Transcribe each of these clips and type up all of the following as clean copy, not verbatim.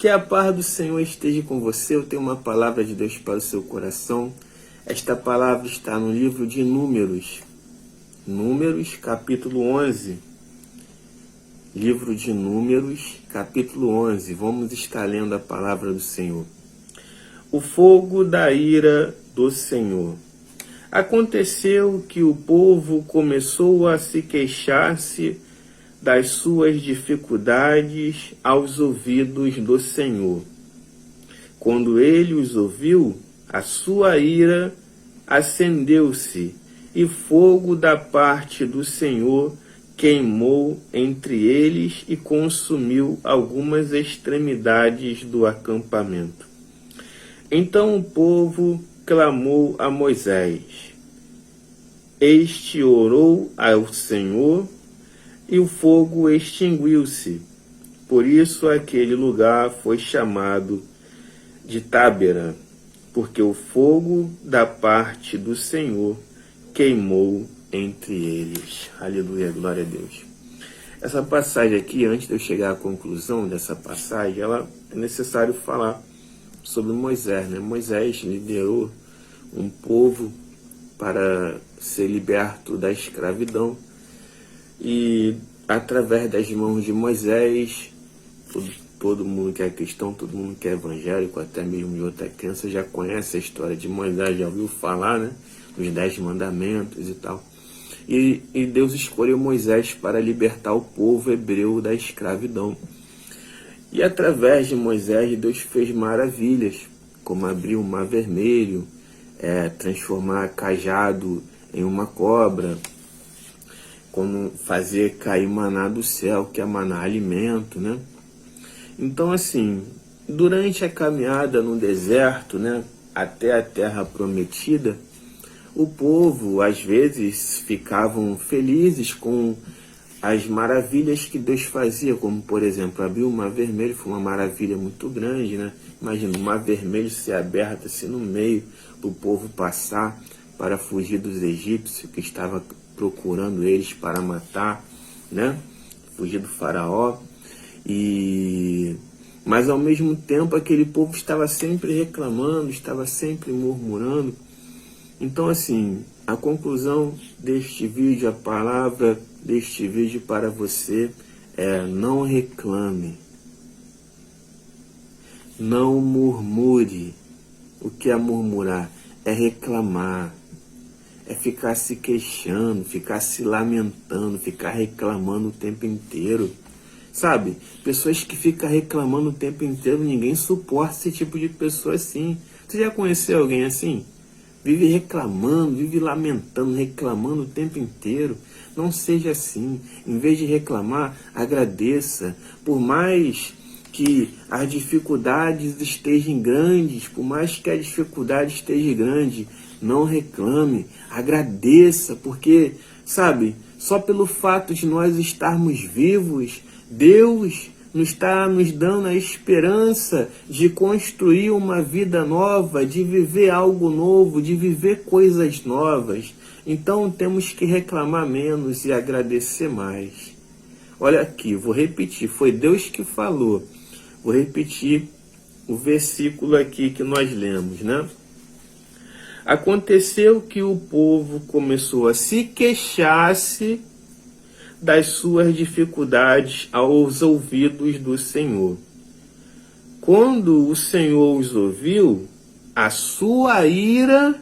Que a paz do Senhor esteja com você. Eu tenho uma palavra de Deus para o seu coração. Esta palavra está no livro de Números. Números, capítulo 11. Livro de Números, capítulo 11. Vamos estar lendo a palavra do Senhor. O fogo da ira do Senhor. Aconteceu que o povo começou a se queixar-se das suas dificuldades aos ouvidos do Senhor. Quando ele os ouviu, a sua ira acendeu-se, e fogo da parte do Senhor queimou entre eles e consumiu algumas extremidades do acampamento. Então o povo clamou a Moisés. Este orou ao Senhor, e o fogo extinguiu-se. Por isso aquele lugar foi chamado de Tábera, porque o fogo da parte do Senhor queimou entre eles. Aleluia, glória a Deus. Essa passagem aqui, antes de eu chegar à conclusão dessa passagem, é necessário falar sobre Moisés, né? Moisés liderou um povo para ser liberto da escravidão. E através das mãos de Moisés, todo mundo que é cristão, todo mundo que é evangélico, até mesmo de outra crença, já conhece a história de Moisés, já ouviu falar, né? Os 10 mandamentos e tal. E Deus escolheu Moisés para libertar o povo hebreu da escravidão. E através de Moisés, Deus fez maravilhas, como abrir o mar vermelho, transformar cajado em uma cobra, como fazer cair maná do céu, que é maná alimento, né? Então, assim, durante a caminhada no deserto, né, até a terra prometida, o povo, às vezes, ficavam felizes com as maravilhas que Deus fazia, como, por exemplo, abrir o mar vermelho, foi uma maravilha muito grande, né? Imagina, o mar vermelho ser aberto assim no meio, para o povo passar para fugir dos egípcios, que estava procurando eles para matar, né? Fugir do faraó. Mas ao mesmo tempo aquele povo estava sempre reclamando, estava sempre murmurando. Então, assim, a conclusão deste vídeo, a palavra deste vídeo para você é: não reclame, não murmure. O que é murmurar? É reclamar. É ficar se queixando, ficar se lamentando, ficar reclamando o tempo inteiro. Sabe? Pessoas que ficam reclamando o tempo inteiro, ninguém suporta esse tipo de pessoa assim. Você já conheceu alguém assim? Vive reclamando, vive lamentando, reclamando o tempo inteiro. Não seja assim. Em vez de reclamar, agradeça. Por mais que as dificuldades estejam grandes, por mais que a dificuldade esteja grande, não reclame, agradeça, porque, sabe, só pelo fato de nós estarmos vivos, Deus está nos dando a esperança de construir uma vida nova, de viver algo novo, de viver coisas novas. Então temos que reclamar menos e agradecer mais. Olha aqui, vou repetir, foi Deus que falou. Vou repetir o versículo aqui que nós lemos, né? Aconteceu que o povo começou a se queixar-se das suas dificuldades aos ouvidos do Senhor. Quando o Senhor os ouviu, a sua ira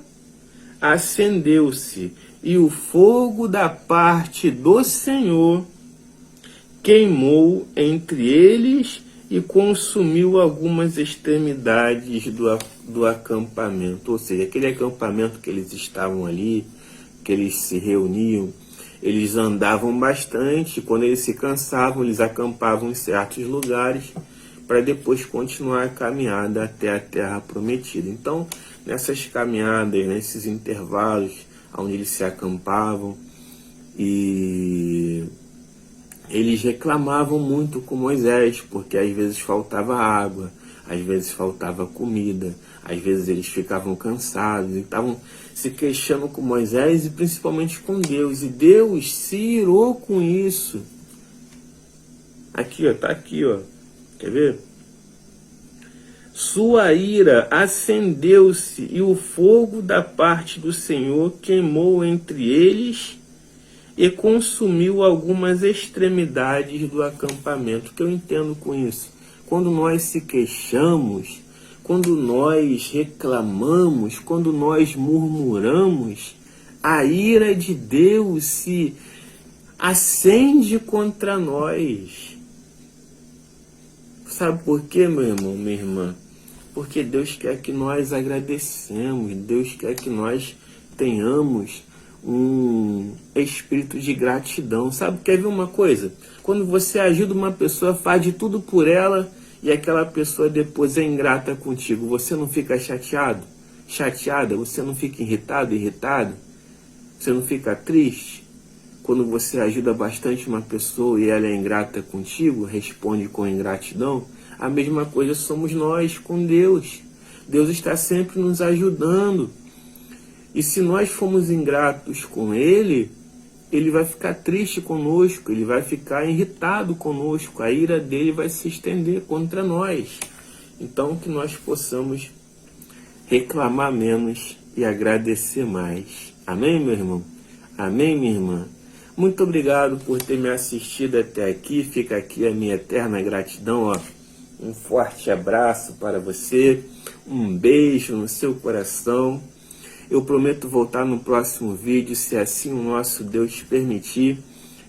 acendeu-se, e o fogo da parte do Senhor queimou entre eles e consumiu algumas extremidades do acampamento. Ou seja, aquele acampamento que eles estavam ali, que eles se reuniam, eles andavam bastante. Quando eles se cansavam, eles acampavam em certos lugares para depois continuar a caminhada até a terra prometida. Então, nessas caminhadas, nesses intervalos onde eles se acampavam, e eles reclamavam muito com Moisés, porque às vezes faltava água, às vezes faltava comida, às vezes eles ficavam cansados, e estavam se queixando com Moisés e principalmente com Deus. E Deus se irou com isso. Aqui, ó, tá aqui, ó. Quer ver? Sua ira acendeu-se e o fogo da parte do Senhor queimou entre eles e consumiu algumas extremidades do acampamento. O que eu entendo com isso? Quando nós se queixamos, quando nós reclamamos, quando nós murmuramos, a ira de Deus se acende contra nós. Sabe por quê, meu irmão, minha irmã? Porque Deus quer que nós agradecemos, Deus quer que nós tenhamos um espírito de gratidão. Sabe, quer ver uma coisa? Quando você ajuda uma pessoa, faz de tudo por ela e aquela pessoa depois é ingrata contigo, você não fica chateado? Chateada? Você não fica irritado, irritado? Você não fica triste? Quando você ajuda bastante uma pessoa e ela é ingrata contigo, responde com ingratidão, a mesma coisa somos nós com Deus. Deus está sempre nos ajudando. E se nós formos ingratos com Ele, Ele vai ficar triste conosco, Ele vai ficar irritado conosco, a ira dele vai se estender contra nós. Então que nós possamos reclamar menos e agradecer mais. Amém, meu irmão? Amém, minha irmã? Muito obrigado por ter me assistido até aqui. Fica aqui a minha eterna gratidão, ó. Um forte abraço para você, um beijo no seu coração. Eu prometo voltar no próximo vídeo, se assim o nosso Deus permitir,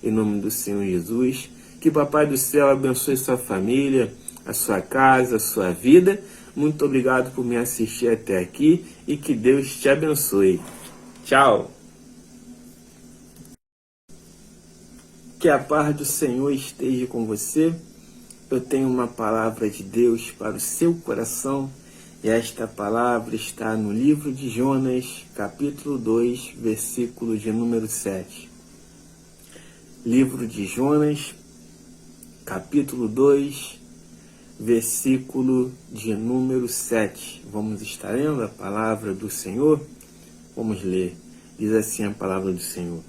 em nome do Senhor Jesus. Que o Papai do Céu abençoe sua família, a sua casa, a sua vida. Muito obrigado por me assistir até aqui e que Deus te abençoe. Tchau! Que a paz do Senhor esteja com você. Eu tenho uma palavra de Deus para o seu coração. E esta palavra está no livro de Jonas, capítulo 2, versículo de número 7. Livro de Jonas, capítulo 2, versículo de número 7. Vamos estar lendo a palavra do Senhor? Vamos ler. Diz assim a palavra do Senhor.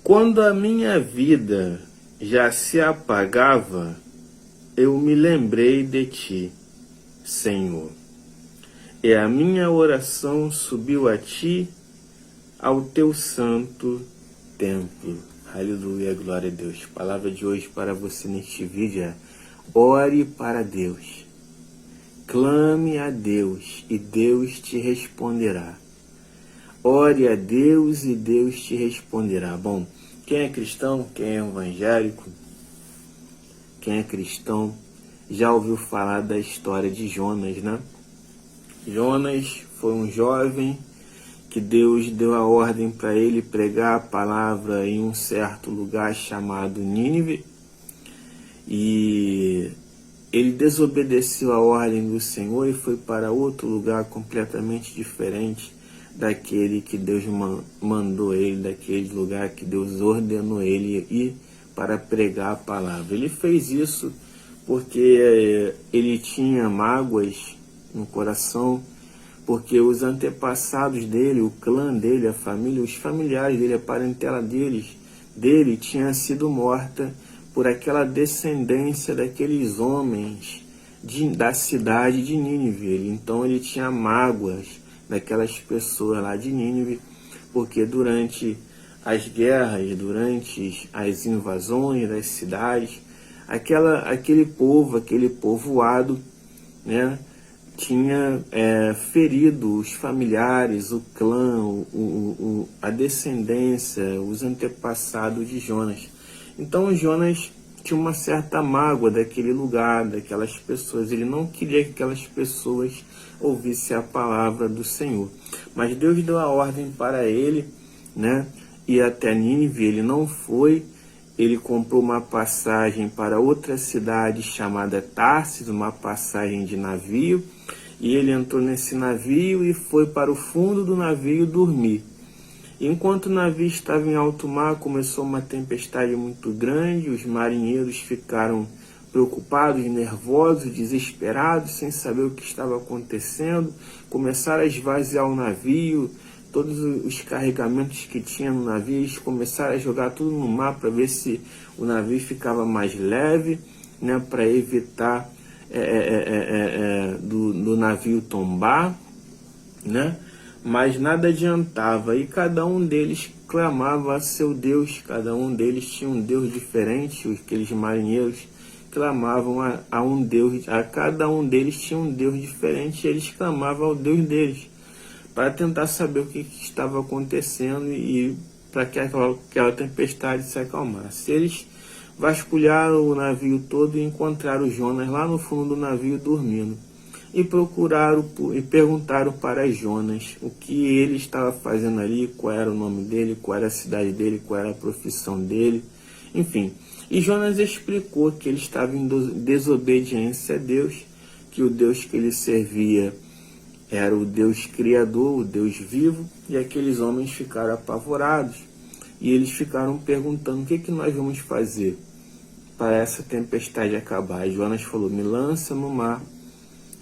Quando a minha vida já se apagava, eu me lembrei de ti, Senhor, e a minha oração subiu a ti, ao teu santo templo. Aleluia, glória a Deus. A palavra de hoje para você neste vídeo é: ore para Deus, clame a Deus e Deus te responderá. Ore a Deus e Deus te responderá. Bom, quem é cristão, quem é evangélico, quem é cristão, já ouviu falar da história de Jonas, né? Jonas foi um jovem que Deus deu a ordem para ele pregar a palavra em um certo lugar chamado Nínive. E ele desobedeceu a ordem do Senhor e foi para outro lugar completamente diferente daquele que Deus mandou ele, daquele lugar que Deus ordenou ele ir para pregar a palavra. Ele fez isso porque ele tinha mágoas no coração, porque os antepassados dele, o clã dele, a família, os familiares dele, a parentela dele tinha sido morta por aquela descendência daqueles homens da cidade de Nínive. Então ele tinha mágoas daquelas pessoas lá de Nínive, porque durante as guerras, durante as invasões das cidades, aquele povoado, né, tinha ferido os familiares, o clã, a descendência, os antepassados de Jonas. Então Jonas tinha uma certa mágoa daquele lugar, daquelas pessoas. Ele não queria que aquelas pessoas ouvissem a palavra do Senhor. Mas Deus deu a ordem para ele, né, ir até Nínive. Ele não foi. Ele comprou uma passagem para outra cidade chamada Tarsis, uma passagem de navio, e ele entrou nesse navio e foi para o fundo do navio dormir. Enquanto o navio estava em alto mar, começou uma tempestade muito grande. Os marinheiros ficaram preocupados, nervosos, desesperados, sem saber o que estava acontecendo. Começaram a esvaziar o navio, todos os carregamentos que tinha no navio, eles começaram a jogar tudo no mar para ver se o navio ficava mais leve, né, para evitar do navio tombar, né? Mas nada adiantava, e cada um deles clamava a seu Deus, cada um deles tinha um Deus diferente, aqueles marinheiros clamavam a um Deus, a cada um deles tinha um Deus diferente, e eles clamavam ao Deus deles, para tentar saber o que estava acontecendo e para que aquela tempestade se acalmasse. Eles vasculharam o navio todo e encontraram Jonas lá no fundo do navio dormindo. E perguntaram para Jonas o que ele estava fazendo ali, qual era o nome dele, qual era a cidade dele, qual era a profissão dele, enfim. E Jonas explicou que ele estava em desobediência a Deus, que o Deus que ele servia era o Deus Criador, o Deus vivo, e aqueles homens ficaram apavorados. E eles ficaram perguntando: o que nós vamos fazer para essa tempestade acabar? E Jonas falou: me lança no mar,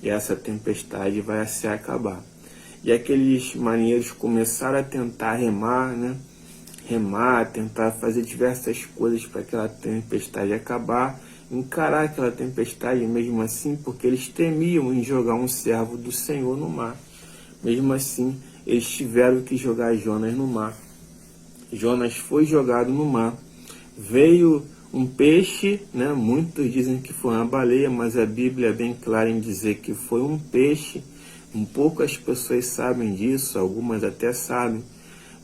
e essa tempestade vai se acabar. E aqueles marinheiros começaram a tentar remar, né? Tentar fazer diversas coisas para aquela tempestade acabar, encarar aquela tempestade mesmo assim, porque eles temiam em jogar um servo do Senhor no mar. Mesmo assim, eles tiveram que jogar Jonas no mar. Jonas foi jogado no mar. Veio um peixe, né? Muitos dizem que foi uma baleia, mas a Bíblia é bem clara em dizer que foi um peixe. Poucas pessoas sabem disso, algumas até sabem,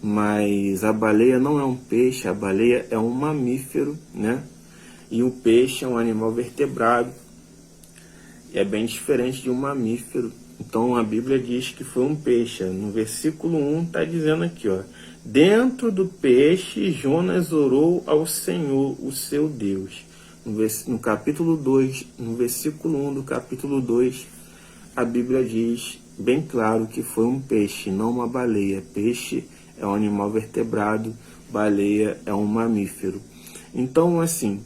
mas a baleia não é um peixe, a baleia é um mamífero, né? E o peixe é um animal vertebrado, é bem diferente de um mamífero. Então a Bíblia diz que foi um peixe. No versículo 1 está dizendo aqui, ó: dentro do peixe Jonas orou ao Senhor, o seu Deus. No capítulo 2, no versículo 1 do capítulo 2, a Bíblia diz bem claro que foi um peixe, não uma baleia. Peixe é um animal vertebrado, baleia é um mamífero. Então, assim,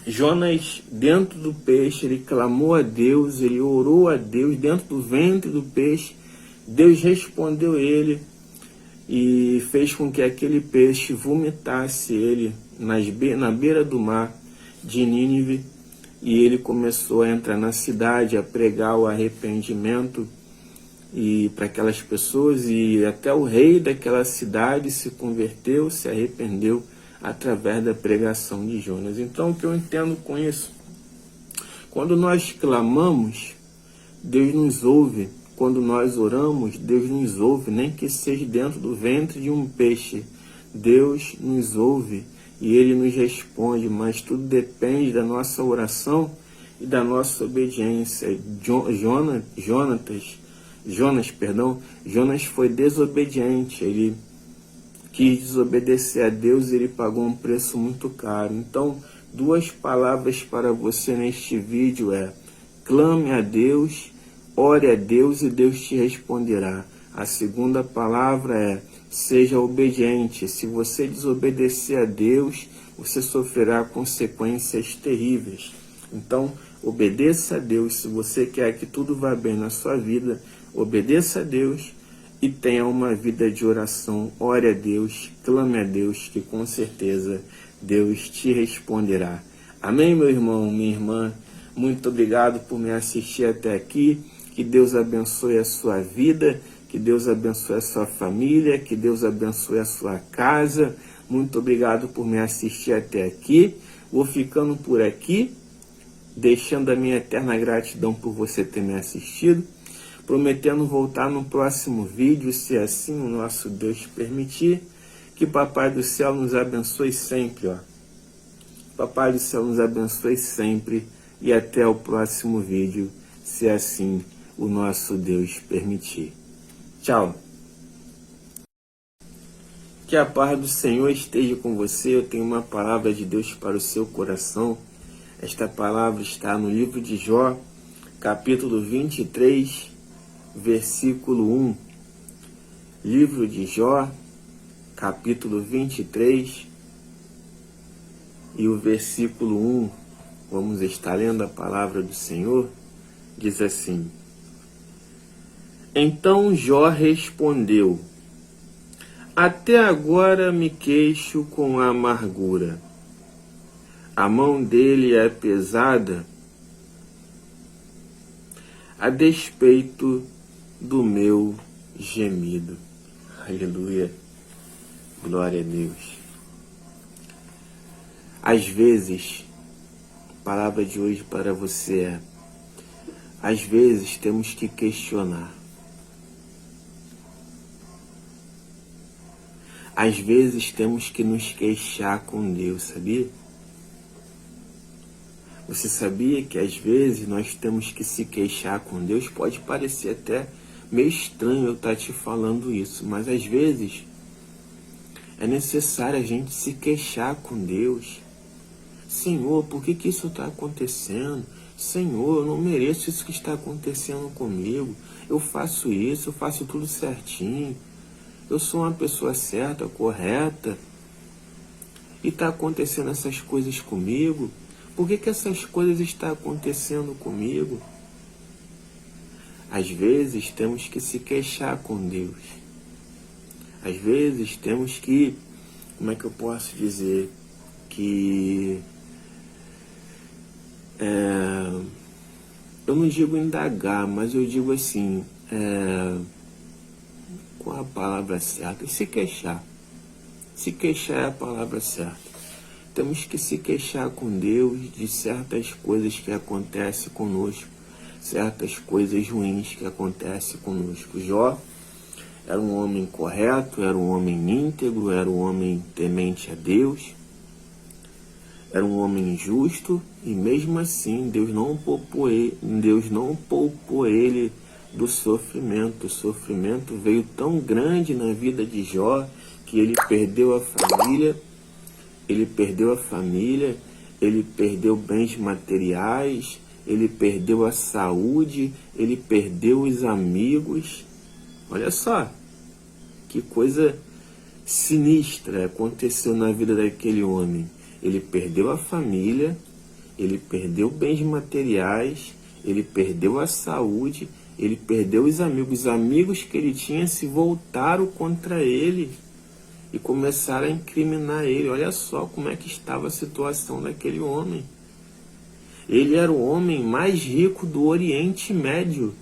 Jonas, dentro do peixe, ele clamou a Deus, ele orou a Deus dentro do ventre do peixe. Deus respondeu ele e fez com que aquele peixe vomitasse ele na beira do mar de Nínive. E ele começou a entrar na cidade, a pregar o arrependimento e para aquelas pessoas, e até o rei daquela cidade se converteu, se arrependeu através da pregação de Jonas. Então, o que eu entendo com isso? Quando nós clamamos, Deus nos ouve. Quando nós oramos, Deus nos ouve, nem que seja dentro do ventre de um peixe. Deus nos ouve e Ele nos responde, mas tudo depende da nossa oração e da nossa obediência. Jonas foi desobediente, ele quis desobedecer a Deus e ele pagou um preço muito caro. Então, duas palavras para você neste vídeo é: clame a Deus, ore a Deus e Deus te responderá. A segunda palavra é: seja obediente. Se você desobedecer a Deus, você sofrerá consequências terríveis. Então, obedeça a Deus. Se você quer que tudo vá bem na sua vida, obedeça a Deus e tenha uma vida de oração. Ore a Deus, clame a Deus, que com certeza Deus te responderá. Amém, meu irmão, minha irmã? Muito obrigado por me assistir até aqui. Que Deus abençoe a sua vida, que Deus abençoe a sua família, que Deus abençoe a sua casa. Muito obrigado por me assistir até aqui. Vou ficando por aqui, deixando a minha eterna gratidão por você ter me assistido, prometendo voltar no próximo vídeo, se assim o nosso Deus permitir. Que Papai do Céu nos abençoe sempre, ó. Papai do Céu nos abençoe sempre e até o próximo vídeo, se assim o nosso Deus permitir. Tchau. Que a paz do Senhor esteja com você. Eu tenho uma palavra de Deus para o seu coração. Esta palavra está no livro de Jó, capítulo 23, versículo 1. Livro de Jó, capítulo 23, e o versículo 1. Vamos estar lendo a palavra do Senhor. Diz assim: Então Jó respondeu: Até agora me queixo com a amargura. A mão dele é pesada a despeito do meu gemido. Aleluia, glória a Deus. Às vezes, a palavra de hoje para você é: às vezes temos que questionar. Às vezes temos que nos queixar com Deus, sabia? Você sabia que às vezes nós temos que se queixar com Deus? Pode parecer até meio estranho eu estar te falando isso, mas às vezes é necessário a gente se queixar com Deus. Senhor, por que isso está acontecendo? Senhor, eu não mereço isso que está acontecendo comigo. Eu faço isso, eu faço tudo certinho. Eu sou uma pessoa certa, correta. E está acontecendo essas coisas comigo? Por que essas coisas estão acontecendo comigo? Às vezes temos que se queixar com Deus. Às vezes temos que, como é que eu posso dizer? Eu não digo indagar, mas eu digo assim, com a palavra certa, se queixar. Se queixar é a palavra certa. Temos que se queixar com Deus de certas coisas que acontecem conosco, certas coisas ruins que acontecem conosco. Jó era um homem correto, era um homem íntegro, era um homem temente a Deus, era um homem justo, e mesmo assim Deus não poupou ele do sofrimento. O sofrimento veio tão grande na vida de Jó que ele perdeu a família, ele perdeu bens materiais, ele perdeu a saúde, ele perdeu os amigos. Olha só, que coisa sinistra aconteceu na vida daquele homem. Ele perdeu a família, ele perdeu bens materiais, ele perdeu a saúde, ele perdeu os amigos. Os amigos que ele tinha se voltaram contra ele e começaram a incriminar ele. Olha só como é que estava a situação daquele homem. Ele era o homem mais rico do Oriente Médio.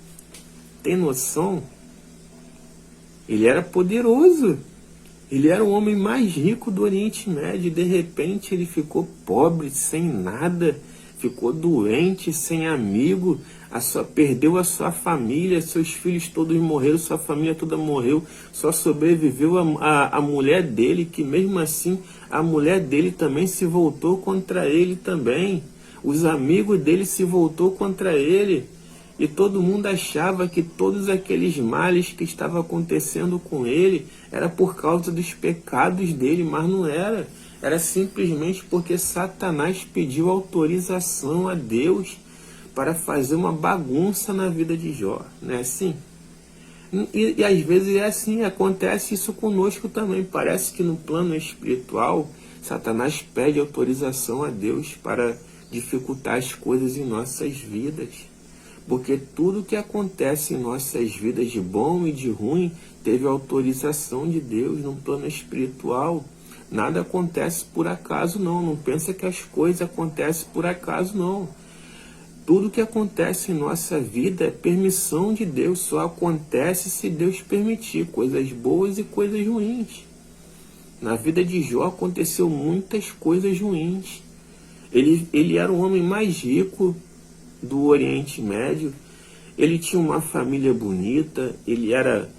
Tem noção? Ele era poderoso. Ele era o homem mais rico do Oriente Médio. E de repente ele ficou pobre, sem nada. Ficou doente, sem amigo. Perdeu a sua família. Seus filhos todos morreram. Sua família toda morreu. Só sobreviveu a mulher dele. Que mesmo assim a mulher dele também se voltou contra ele também. Os amigos dele se voltou contra ele. E todo mundo achava que todos aqueles males que estavam acontecendo com ele era por causa dos pecados dele, mas não era. Era simplesmente porque Satanás pediu autorização a Deus para fazer uma bagunça na vida de Jó, não é assim? E às vezes é assim, acontece isso conosco também. Parece que no plano espiritual, Satanás pede autorização a Deus para dificultar as coisas em nossas vidas. Porque tudo que acontece em nossas vidas de bom e de ruim teve autorização de Deus no plano espiritual. Nada acontece por acaso não. Não pensa que as coisas acontecem por acaso não. Tudo que acontece em nossa vida é permissão de Deus. Só acontece se Deus permitir. Coisas boas e coisas ruins. Na vida de Jó aconteceu muitas coisas ruins. Ele era o homem mais rico do Oriente Médio. Ele tinha uma família bonita, ele era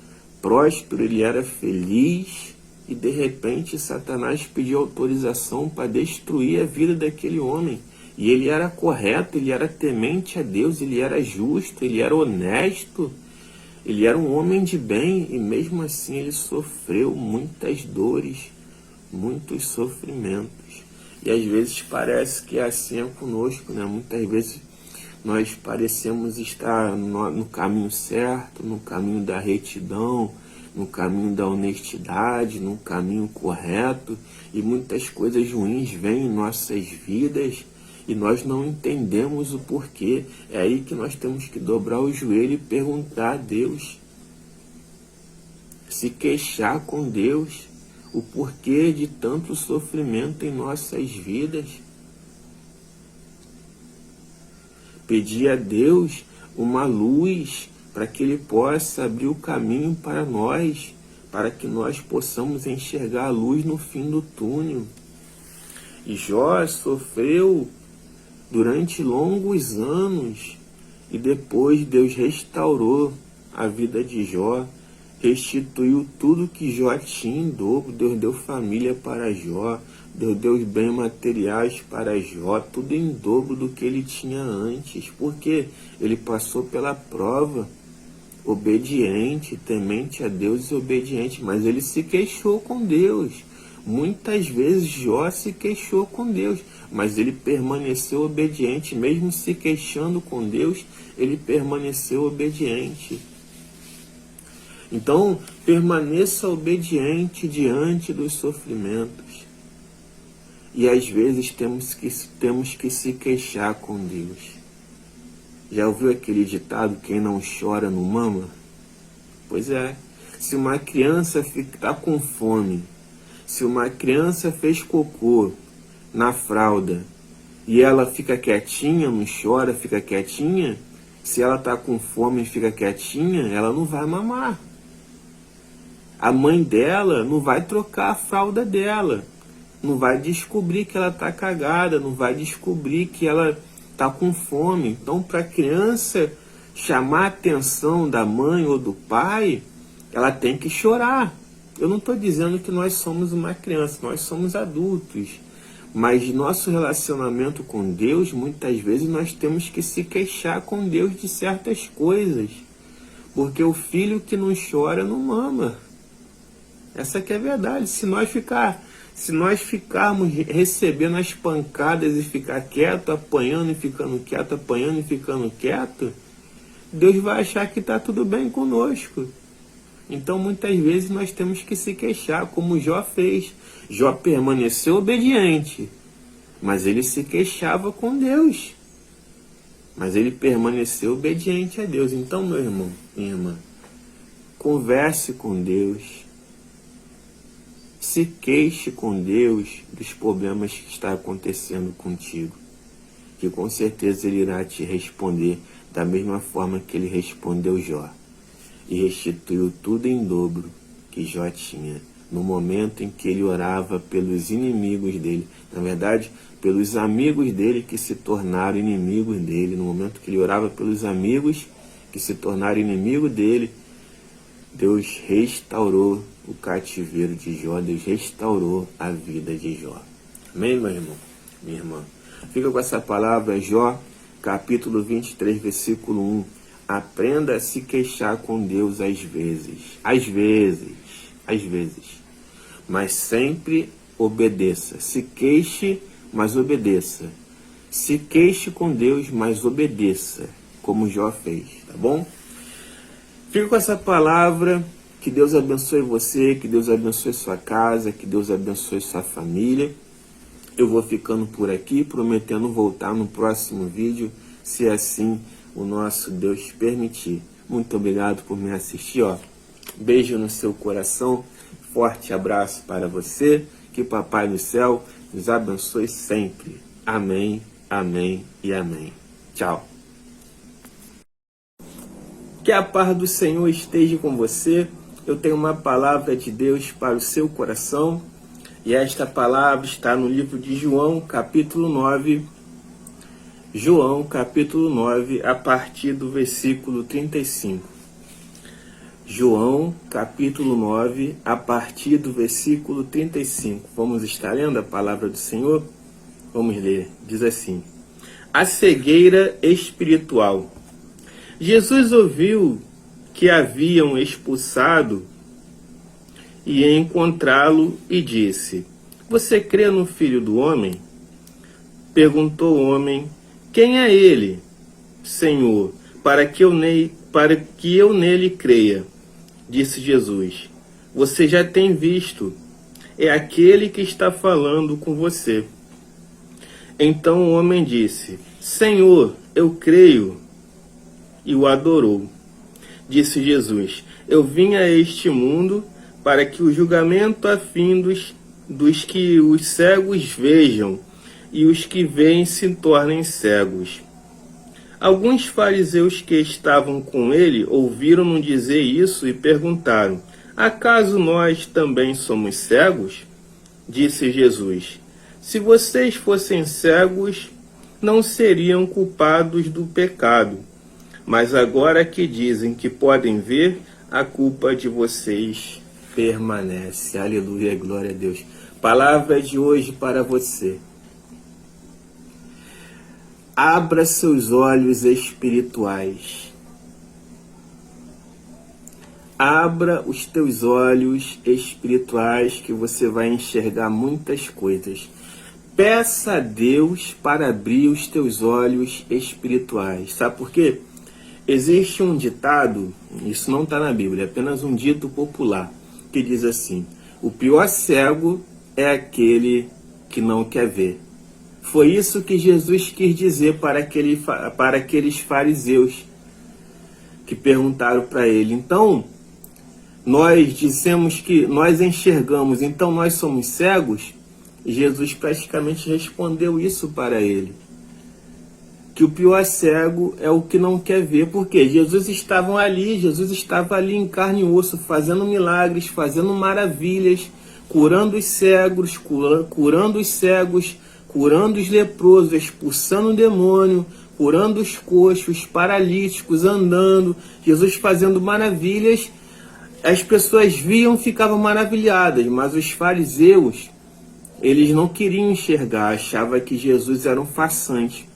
próspero, ele era feliz, e de repente Satanás pediu autorização para destruir a vida daquele homem. E ele era correto, ele era temente a Deus, ele era justo, ele era honesto, ele era um homem de bem, e mesmo assim ele sofreu muitas dores, muitos sofrimentos. E às vezes parece que assim é conosco, né? Muitas vezes nós parecemos estar no caminho certo, no caminho da retidão, no caminho da honestidade, no caminho correto, e muitas coisas ruins vêm em nossas vidas e nós não entendemos o porquê. É aí que nós temos que dobrar o joelho e perguntar a Deus, se queixar com Deus, o porquê de tanto sofrimento em nossas vidas. Pedir a Deus uma luz para que ele possa abrir o caminho para nós, para que nós possamos enxergar a luz no fim do túnel. E Jó sofreu durante longos anos, e depois Deus restaurou a vida de Jó, restituiu tudo que Jó tinha em dobro. Deus deu família para Jó, Deus deu os bens materiais para Jó, tudo em dobro do que ele tinha antes, porque ele passou pela prova, obediente, temente a Deus e obediente, mas ele se queixou com Deus. Muitas vezes Jó se queixou com Deus, mas ele permaneceu obediente, mesmo se queixando com Deus, ele permaneceu obediente. Então, permaneça obediente diante dos sofrimentos. E às vezes temos que se queixar com Deus. Já ouviu aquele ditado, quem não chora não mama? Pois é, se uma criança está com fome, se uma criança fez cocô na fralda e ela fica quietinha, não chora, fica quietinha, se ela está com fome e fica quietinha, ela não vai mamar. A mãe dela não vai trocar a fralda dela, não vai descobrir que ela está cagada, não vai descobrir que ela está com fome. Então, para a criança chamar a atenção da mãe ou do pai, ela tem que chorar. Eu não estou dizendo que nós somos uma criança, nós somos adultos. Mas nosso relacionamento com Deus, muitas vezes nós temos que se queixar com Deus de certas coisas. Porque o filho que não chora não mama. Essa que é a verdade. Se nós ficarmos recebendo as pancadas e ficar quieto, apanhando e ficando quieto, apanhando e ficando quieto, Deus vai achar que está tudo bem conosco. Então, muitas vezes, nós temos que se queixar, como Jó fez. Jó permaneceu obediente, mas ele se queixava com Deus. Mas ele permaneceu obediente a Deus. Então, meu irmão, minha irmã, converse com Deus. Se queixe com Deus dos problemas que estão acontecendo contigo. Que com certeza Ele irá te responder da mesma forma que Ele respondeu Jó. E restituiu tudo em dobro que Jó tinha, no momento em que ele orava pelos inimigos dele. Na verdade, pelos amigos dele que se tornaram inimigos dele. No momento que ele orava pelos amigos que se tornaram inimigos dele, Deus restaurou o cativeiro de Jó, Deus restaurou a vida de Jó. Amém, meu irmão? Minha irmã. Fica com essa palavra, Jó, capítulo 23, versículo 1. Aprenda a se queixar com Deus às vezes. Às vezes. Mas sempre obedeça. Se queixe, mas obedeça. Se queixe com Deus, mas obedeça. Como Jó fez, tá bom? Fica com essa palavra. Que Deus abençoe você, que Deus abençoe sua casa, que Deus abençoe sua família. Eu vou ficando por aqui, prometendo voltar no próximo vídeo, se assim o nosso Deus permitir. Muito obrigado por me assistir. Beijo no seu coração, forte abraço para você, que Papai do Céu nos abençoe sempre. Amém, amém e amém. Tchau. Que a paz do Senhor esteja com você. Eu tenho uma palavra de Deus para o seu coração, e esta palavra está no livro de João, capítulo 9, João, capítulo 9, a partir do versículo 35. João, capítulo 9, a partir do versículo 35. Vamos estar lendo a palavra do Senhor? Vamos ler. Diz assim: a cegueira espiritual. Jesus ouviu que haviam expulsado e encontrá-lo e disse: você crê no Filho do Homem? Perguntou o homem: quem é ele, Senhor, para que eu nele creia? Disse Jesus: você já tem visto, é aquele que está falando com você. Então o homem disse: Senhor, eu creio, e o adorou. Disse Jesus: eu vim a este mundo para que o julgamento a fim dos que os cegos vejam, e os que veem se tornem cegos. Alguns fariseus que estavam com ele ouviram-no dizer isso e perguntaram: acaso nós também somos cegos? Disse Jesus: se vocês fossem cegos, não seriam culpados do pecado. Mas agora que dizem que podem ver, a culpa de vocês permanece. Aleluia, glória a Deus. Palavra de hoje para você. Abra seus olhos espirituais. Abra os teus olhos espirituais que você vai enxergar muitas coisas. Peça a Deus para abrir os teus olhos espirituais. Sabe por quê? Existe um ditado, isso não está na Bíblia, é apenas um dito popular, que diz assim: o pior cego é aquele que não quer ver. Foi isso que Jesus quis dizer para aqueles fariseus que perguntaram para ele. Então, nós dissemos que nós enxergamos, então nós somos cegos? E Jesus praticamente respondeu isso para ele. Que o pior cego é o que não quer ver, porque Jesus estava ali em carne e osso, fazendo milagres, fazendo maravilhas, curando os cegos, curando os leprosos, expulsando o demônio, curando os coxos, paralíticos, andando, Jesus fazendo maravilhas. As pessoas viam, ficavam maravilhadas, mas os fariseus, eles não queriam enxergar, achavam que Jesus era um farsante.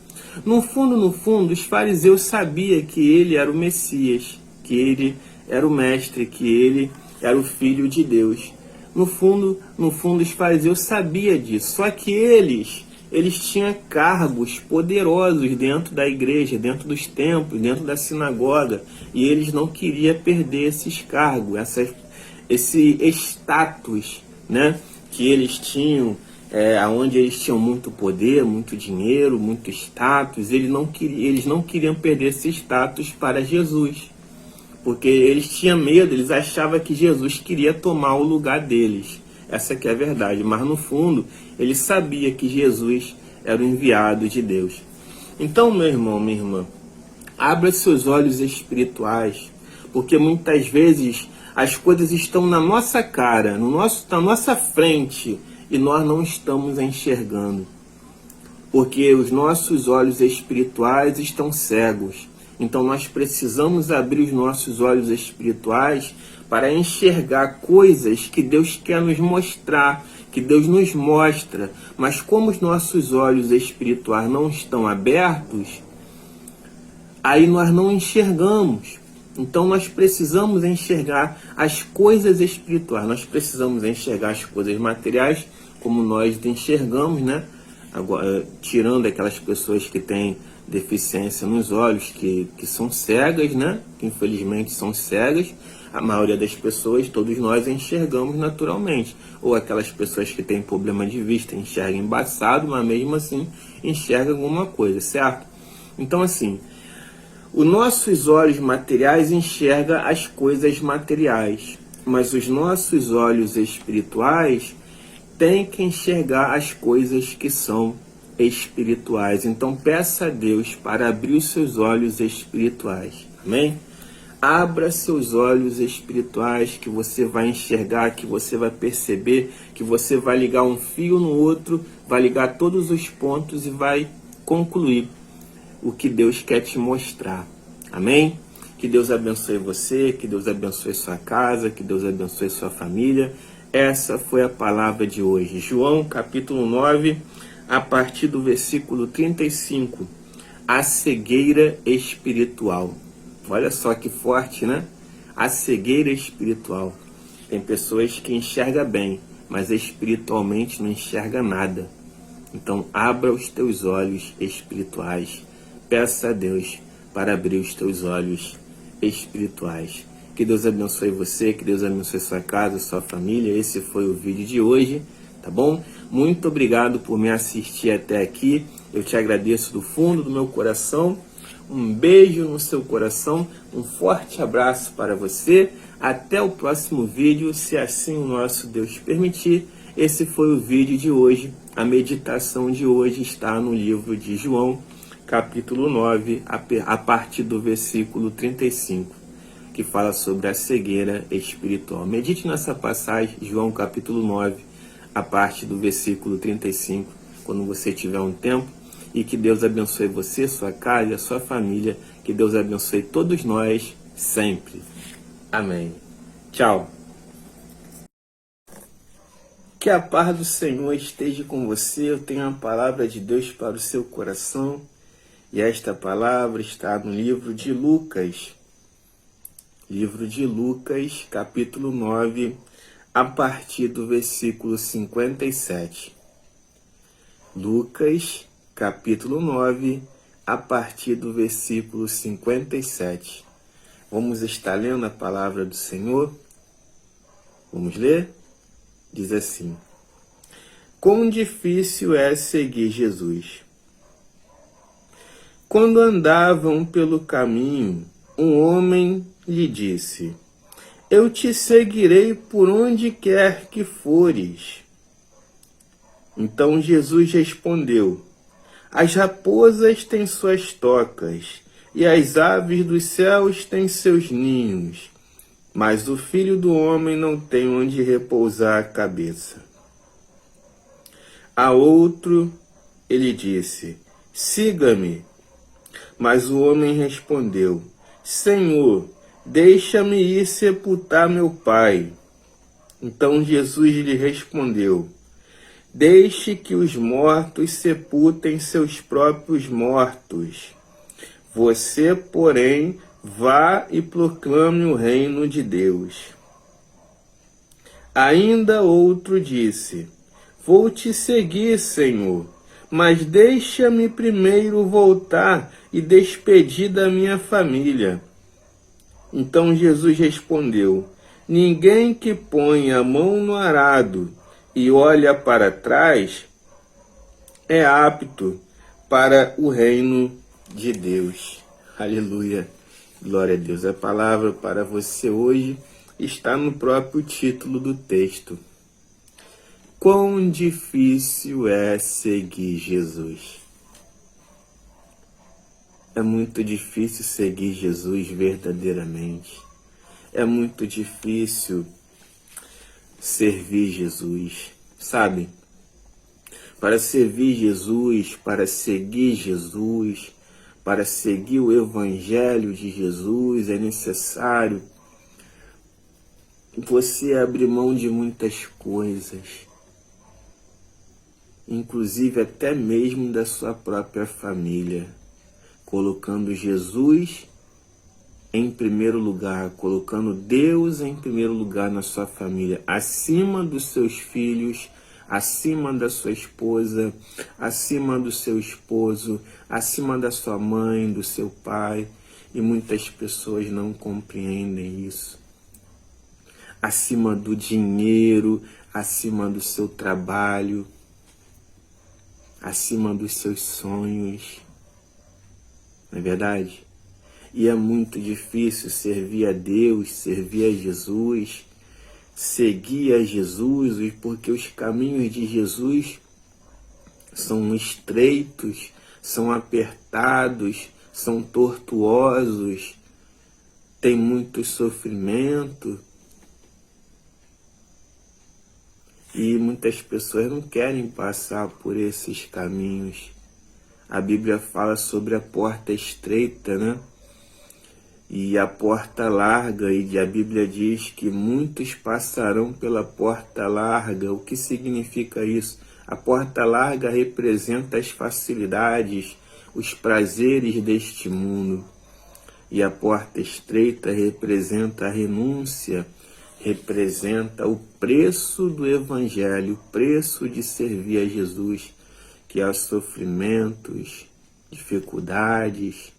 No fundo, os fariseus sabiam que ele era o Messias, que ele era o Mestre, que ele era o Filho de Deus. No fundo, os fariseus sabiam disso. Só que eles tinham cargos poderosos dentro da igreja, dentro dos templos, dentro da sinagoga. E eles não queriam perder esses cargos, esse status, né, que eles tinham. Onde eles tinham muito poder, muito dinheiro, muito status, eles não queriam perder esse status para Jesus, porque eles tinham medo, eles achavam que Jesus queria tomar o lugar deles. Essa que é a verdade, mas no fundo, eles sabiam que Jesus era o enviado de Deus. Então, meu irmão, minha irmã, abra seus olhos espirituais, porque muitas vezes as coisas estão na nossa cara, na nossa frente, e nós não estamos enxergando, porque os nossos olhos espirituais estão cegos. Então nós precisamos abrir os nossos olhos espirituais para enxergar coisas que Deus quer nos mostrar, que Deus nos mostra. Mas como os nossos olhos espirituais não estão abertos, aí nós não enxergamos. Então nós precisamos enxergar as coisas espirituais, nós precisamos enxergar as coisas materiais como nós enxergamos, né? Agora, tirando aquelas pessoas que têm deficiência nos olhos, que são cegas, né? Que infelizmente são cegas. A maioria das pessoas, todos nós enxergamos naturalmente. Ou aquelas pessoas que têm problema de vista, enxergam embaçado, mas mesmo assim enxergam alguma coisa, certo? Então assim, os nossos olhos materiais enxergam as coisas materiais, mas os nossos olhos espirituais têm que enxergar as coisas que são espirituais. Então peça a Deus para abrir os seus olhos espirituais. Amém? Abra seus olhos espirituais, que você vai enxergar, que você vai perceber, que você vai ligar um fio no outro, vai ligar todos os pontos e vai concluir o que Deus quer te mostrar. Amém? Que Deus abençoe você, que Deus abençoe sua casa, que Deus abençoe sua família. Essa foi a palavra de hoje. João capítulo 9, a partir do versículo 35. A cegueira espiritual. Olha só que forte, né? A cegueira espiritual. Tem pessoas que enxergam bem, mas espiritualmente não enxerga nada. Então abra os teus olhos espirituais. Peça a Deus para abrir os teus olhos espirituais. Que Deus abençoe você, que Deus abençoe sua casa, sua família. Esse foi o vídeo de hoje, tá bom? Muito obrigado por me assistir até aqui. Eu te agradeço do fundo do meu coração. Um beijo no seu coração, um forte abraço para você. Até o próximo vídeo, se assim o nosso Deus permitir. Esse foi o vídeo de hoje. A meditação de hoje está no livro de João, capítulo 9, a partir do versículo 35, que fala sobre a cegueira espiritual. Medite nessa passagem, João capítulo 9, a partir do versículo 35, quando você tiver um tempo, e que Deus abençoe você, sua casa, sua família, que Deus abençoe todos nós, sempre. Amém. Tchau. Que a paz do Senhor esteja com você. Eu tenho uma palavra de Deus para o seu coração. E esta palavra está no livro de Lucas. Livro de Lucas, capítulo 9, a partir do versículo 57. Lucas, capítulo 9, a partir do versículo 57. Vamos estar lendo a palavra do Senhor? Vamos ler? Diz assim: quão difícil é seguir Jesus. Quando andavam pelo caminho, um homem lhe disse: eu te seguirei por onde quer que fores. Então Jesus respondeu: as raposas têm suas tocas, e as aves dos céus têm seus ninhos, mas o Filho do Homem não tem onde repousar a cabeça. A outro ele disse: siga-me. Mas o homem respondeu: Senhor, deixa-me ir sepultar meu pai. Então Jesus lhe respondeu: deixe que os mortos sepultem seus próprios mortos. Você, porém, vá e proclame o reino de Deus. Ainda outro disse: vou te seguir, Senhor, mas deixa-me primeiro voltar e despedir da minha família. Então Jesus respondeu: ninguém que põe a mão no arado e olha para trás é apto para o reino de Deus. Aleluia. Glória a Deus. A palavra para você hoje está no próprio título do texto. Quão difícil é seguir Jesus. É muito difícil seguir Jesus verdadeiramente. É muito difícil servir Jesus. Sabe? Para servir Jesus, para seguir Jesus, para seguir o Evangelho de Jesus, é necessário você abrir mão de muitas coisas, inclusive até mesmo da sua própria família, colocando Jesus em primeiro lugar, colocando Deus em primeiro lugar na sua família, acima dos seus filhos, acima da sua esposa, acima do seu esposo, acima da sua mãe, do seu pai, e muitas pessoas não compreendem isso. Acima do dinheiro, acima do seu trabalho, acima dos seus sonhos, não é verdade? E é muito difícil servir a Deus, servir a Jesus, seguir a Jesus, porque os caminhos de Jesus são estreitos, são apertados, são tortuosos, tem muito sofrimento. E muitas pessoas não querem passar por esses caminhos. A Bíblia fala sobre a porta estreita, né? E a porta larga, e a Bíblia diz que muitos passarão pela porta larga. O que significa isso? A porta larga representa as facilidades, os prazeres deste mundo. E a porta estreita representa a renúncia, representa o preço do Evangelho, o preço de servir a Jesus, que há sofrimentos, dificuldades,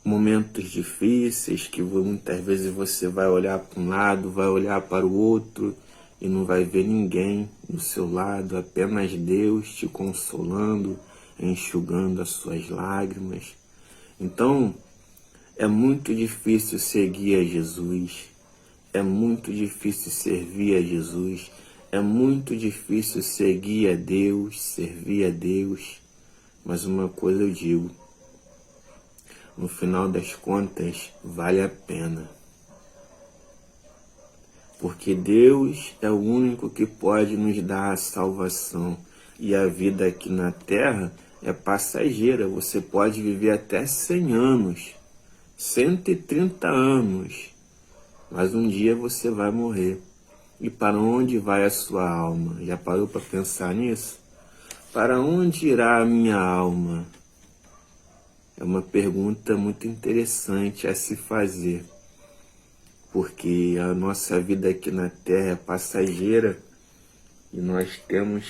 momentos difíceis, que muitas vezes você vai olhar para um lado, vai olhar para o outro e não vai ver ninguém do seu lado, apenas Deus te consolando, enxugando as suas lágrimas. Então, é muito difícil seguir a Jesus, é muito difícil servir a Jesus, É muito difícil seguir a Deus, servir a Deus, mas uma coisa eu digo, no final das contas, vale a pena. Porque Deus é o único que pode nos dar a salvação. E a vida aqui na Terra é passageira. Você pode viver até 100 anos, 130 anos, mas um dia você vai morrer. E para onde vai a sua alma? Já parou para pensar nisso? Para onde irá a minha alma? É uma pergunta muito interessante a se fazer. Porque a nossa vida aqui na Terra é passageira e nós temos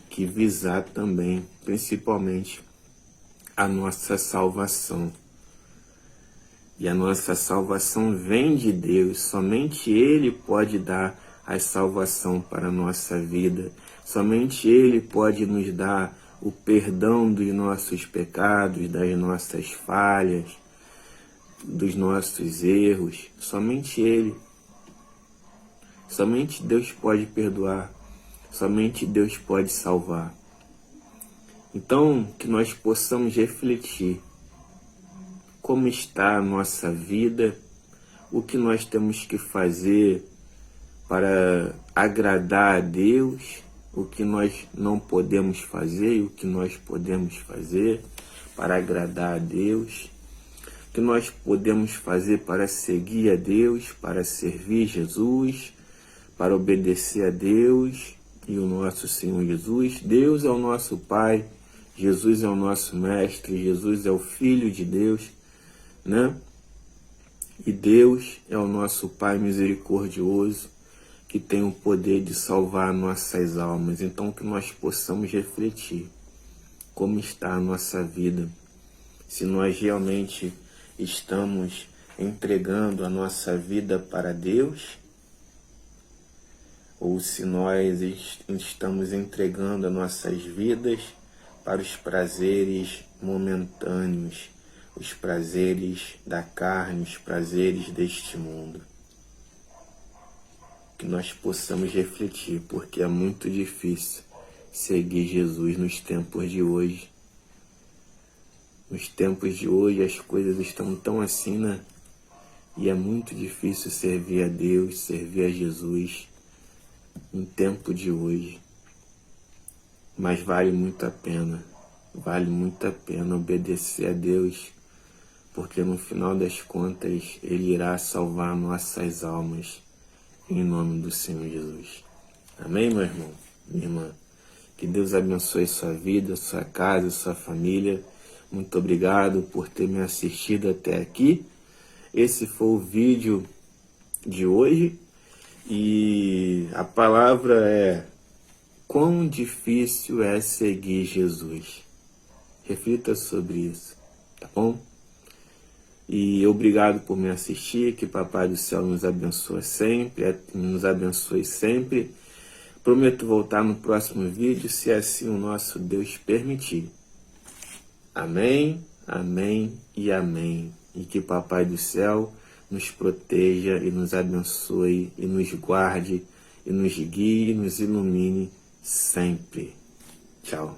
que visar também, principalmente, a nossa salvação. E a nossa salvação vem de Deus, somente Ele pode dar a salvação para a nossa vida, somente Ele pode nos dar o perdão dos nossos pecados, das nossas falhas, dos nossos erros, somente Ele. Somente Deus pode perdoar, somente Deus pode salvar. Então, que nós possamos refletir como está a nossa vida, o que nós temos que fazer para agradar a Deus, o que nós não podemos fazer e o que nós podemos fazer para agradar a Deus, o que nós podemos fazer para seguir a Deus, para servir Jesus, para obedecer a Deus e o nosso Senhor Jesus. Deus é o nosso Pai, Jesus é o nosso Mestre, Jesus é o Filho de Deus, né? E Deus é o nosso Pai misericordioso, que tem o poder de salvar nossas almas. Então que nós possamos refletir como está a nossa vida, se nós realmente estamos entregando a nossa vida para Deus, ou se nós estamos entregando as nossas vidas para os prazeres momentâneos, os prazeres da carne, os prazeres deste mundo. Que nós possamos refletir, porque é muito difícil seguir Jesus nos tempos de hoje. Nos tempos de hoje as coisas estão tão assim, né? E é muito difícil servir a Deus, servir a Jesus no tempo de hoje. Mas vale muito a pena obedecer a Deus, porque no final das contas Ele irá salvar nossas almas, em nome do Senhor Jesus. Amém, meu irmão, minha irmã? Que Deus abençoe sua vida, sua casa, sua família. Muito obrigado por ter me assistido até aqui. Esse foi o vídeo de hoje e a palavra é: quão difícil é seguir Jesus. Reflita sobre isso, tá bom? E obrigado por me assistir, que Papai do Céu nos abençoe sempre. Prometo voltar no próximo vídeo, se assim o nosso Deus permitir. Amém, amém e amém. E que Papai do Céu nos proteja e nos abençoe e nos guarde e nos guie e nos ilumine sempre. Tchau.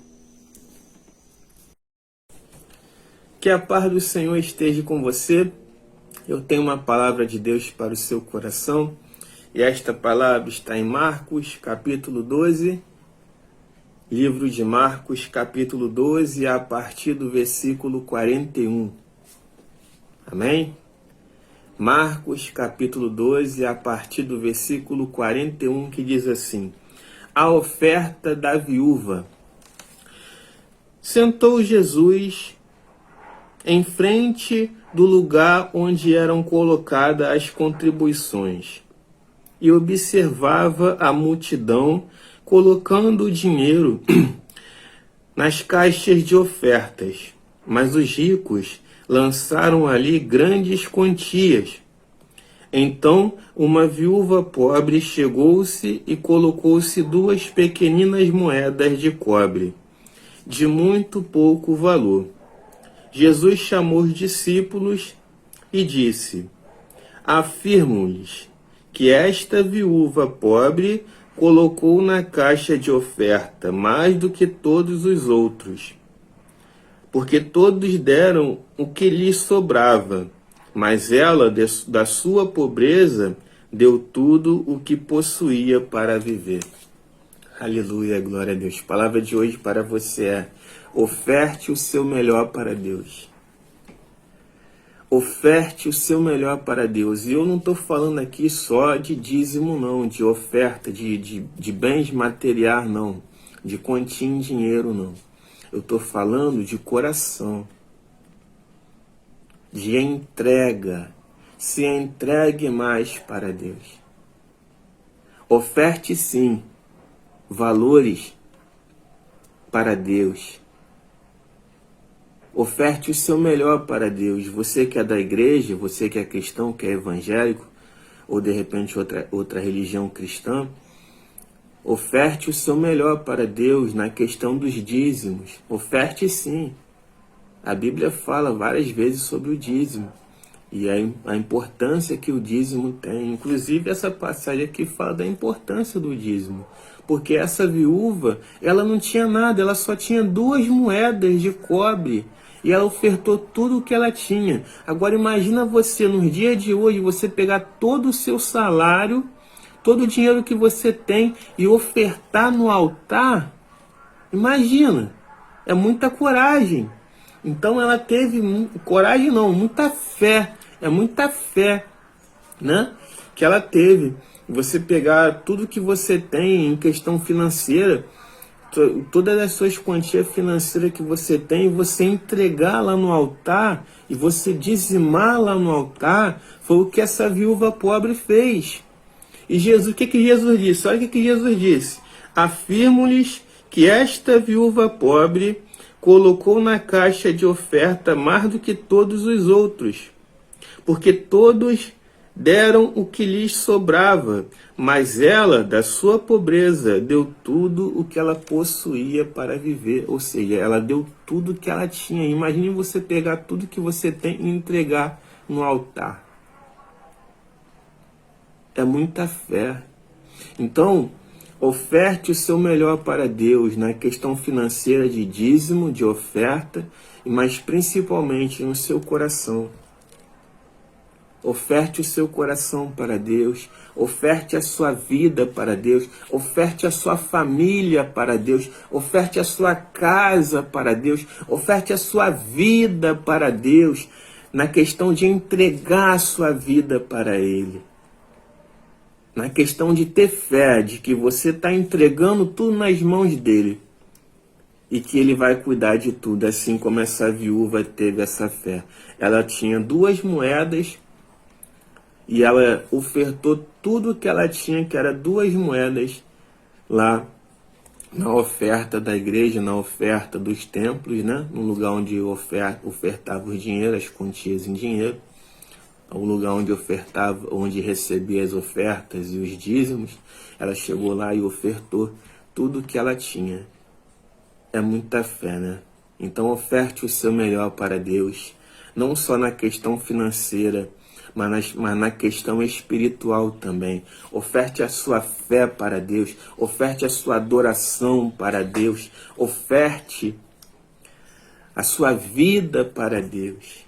Que a paz do Senhor esteja com você. Eu tenho uma palavra de Deus para o seu coração. E esta palavra está em Marcos, capítulo 12. Livro de Marcos, capítulo 12, a partir do versículo 41. Amém? Marcos, capítulo 12, a partir do versículo 41, que diz assim: a oferta da viúva. Sentou Jesus em frente do lugar onde eram colocadas as contribuições e observava a multidão colocando o dinheiro nas caixas de ofertas. Mas os ricos lançaram ali grandes quantias. Então uma viúva pobre chegou-se e colocou-se 2 pequeninas moedas de cobre, de muito pouco valor. Jesus chamou os discípulos e disse: afirmo-lhes que esta viúva pobre colocou na caixa de oferta mais do que todos os outros, porque todos deram o que lhes sobrava, mas ela, da sua pobreza, deu tudo o que possuía para viver. Aleluia, glória a Deus. A palavra de hoje para você é: oferte o seu melhor para Deus. Oferte o seu melhor para Deus. E eu não estou falando aqui só de dízimo, não, de oferta, de bens materiais, não, de quantia em dinheiro, não. Eu estou falando de coração, de entrega. Se entregue mais para Deus. Oferte sim valores para Deus. Oferte o seu melhor para Deus. Você que é da igreja, você que é cristão, que é evangélico, ou de repente outra religião cristã, oferte o seu melhor para Deus na questão dos dízimos. Oferte sim. A Bíblia fala várias vezes sobre o dízimo e a importância que o dízimo tem. Inclusive essa passagem aqui fala da importância do dízimo. Porque essa viúva, ela não tinha nada, ela só tinha 2 moedas de cobre. E ela ofertou tudo o que ela tinha. Agora imagina você, nos dias de hoje, você pegar todo o seu salário, todo o dinheiro que você tem e ofertar no altar. Imagina, é muita coragem. Então ela teve coragem não, muita fé. É muita fé, né? Que ela teve. Você pegar tudo que você tem em questão financeira, todas as suas quantias financeiras que você tem, você entregar lá no altar e você dizimar lá no altar, foi o que essa viúva pobre fez. E Jesus, o que Jesus disse? Olha o que Jesus disse: afirmo-lhes que esta viúva pobre colocou na caixa de oferta mais do que todos os outros, porque todos deram o que lhes sobrava, mas ela, da sua pobreza, deu tudo o que ela possuía para viver. Ou seja, ela deu tudo o que ela tinha. Imagine você pegar tudo que você tem e entregar no altar. É muita fé. Então, oferte o seu melhor para Deus na questão financeira de dízimo, de oferta, mas principalmente no seu coração. Oferte o seu coração para Deus, oferte a sua vida para Deus, oferte a sua família para Deus, oferte a sua casa para Deus, oferte a sua vida para Deus, na questão de entregar a sua vida para Ele. Na questão de ter fé, de que você está entregando tudo nas mãos dEle e que Ele vai cuidar de tudo, assim como essa viúva teve essa fé. Ela tinha 2 moedas, e ela ofertou tudo que ela tinha, que era 2 moedas, lá na oferta da igreja, na oferta dos templos, né? No lugar onde ofertava o dinheiro, as quantias em dinheiro, o lugar onde ofertava, onde recebia as ofertas e os dízimos. Ela chegou lá e ofertou tudo que ela tinha. É muita fé, né? Então oferte o seu melhor para Deus, não só na questão financeira, mas na questão espiritual também. Oferte a sua fé para Deus, oferte a sua adoração para Deus, oferte a sua vida para Deus,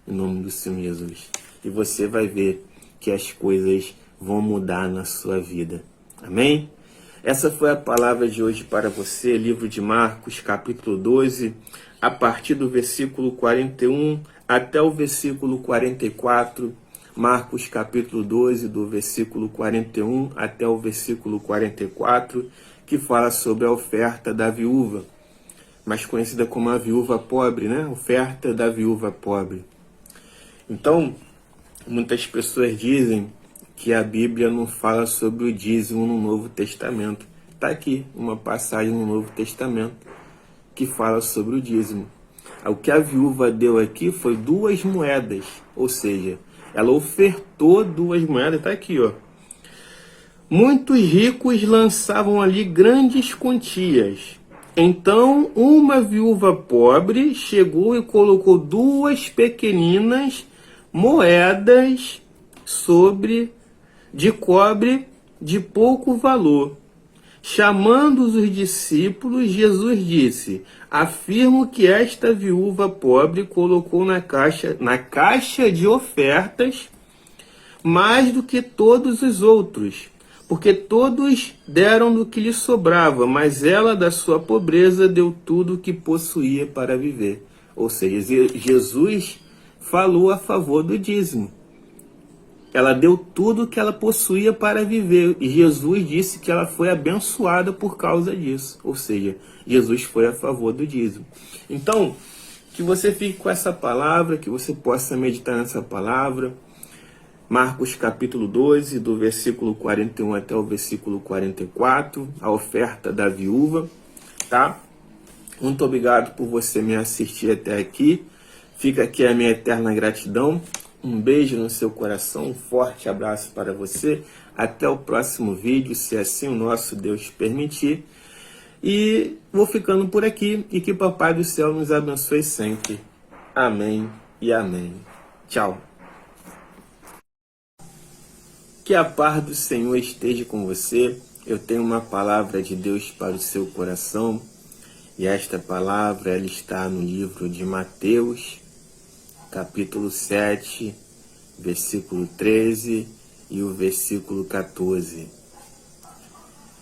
em nome do Senhor Jesus. E você vai ver que as coisas vão mudar na sua vida. Amém? Essa foi a palavra de hoje para você, livro de Marcos, capítulo 12, a partir do versículo 41 até o versículo 44, Marcos capítulo 12, do versículo 41 até o versículo 44, que fala sobre a oferta da viúva, mais conhecida como a viúva pobre, né? Oferta da viúva pobre. Então, muitas pessoas dizem que a Bíblia não fala sobre o dízimo no Novo Testamento. Está aqui uma passagem no Novo Testamento que fala sobre o dízimo. O que a viúva deu aqui foi 2 moedas, ou seja, ela ofertou 2 moedas, está aqui, ó. Muitos ricos lançavam ali grandes quantias. Então, uma viúva pobre chegou e colocou 2 pequeninas moedas de cobre de pouco valor. Chamando os discípulos, Jesus disse: afirmo que esta viúva pobre colocou na caixa de ofertas mais do que todos os outros, porque todos deram do que lhe sobrava, mas ela, da sua pobreza, deu tudo o que possuía para viver. Ou seja, Jesus falou a favor do dízimo. Ela deu tudo o que ela possuía para viver. E Jesus disse que ela foi abençoada por causa disso. Ou seja, Jesus foi a favor do dízimo. Então, que você fique com essa palavra, que você possa meditar nessa palavra. Marcos capítulo 12, do versículo 41 até o versículo 44, a oferta da viúva, tá? Muito obrigado por você me assistir até aqui. Fica aqui a minha eterna gratidão. Um beijo no seu coração, um forte abraço para você. Até o próximo vídeo, se assim o nosso Deus permitir. E vou ficando por aqui e que Papai do Céu nos abençoe sempre. Amém e amém. Tchau. Que a paz do Senhor esteja com você. Eu tenho uma palavra de Deus para o seu coração. E esta palavra ela está no livro de Mateus, capítulo 7, versículo 13 e o versículo 14.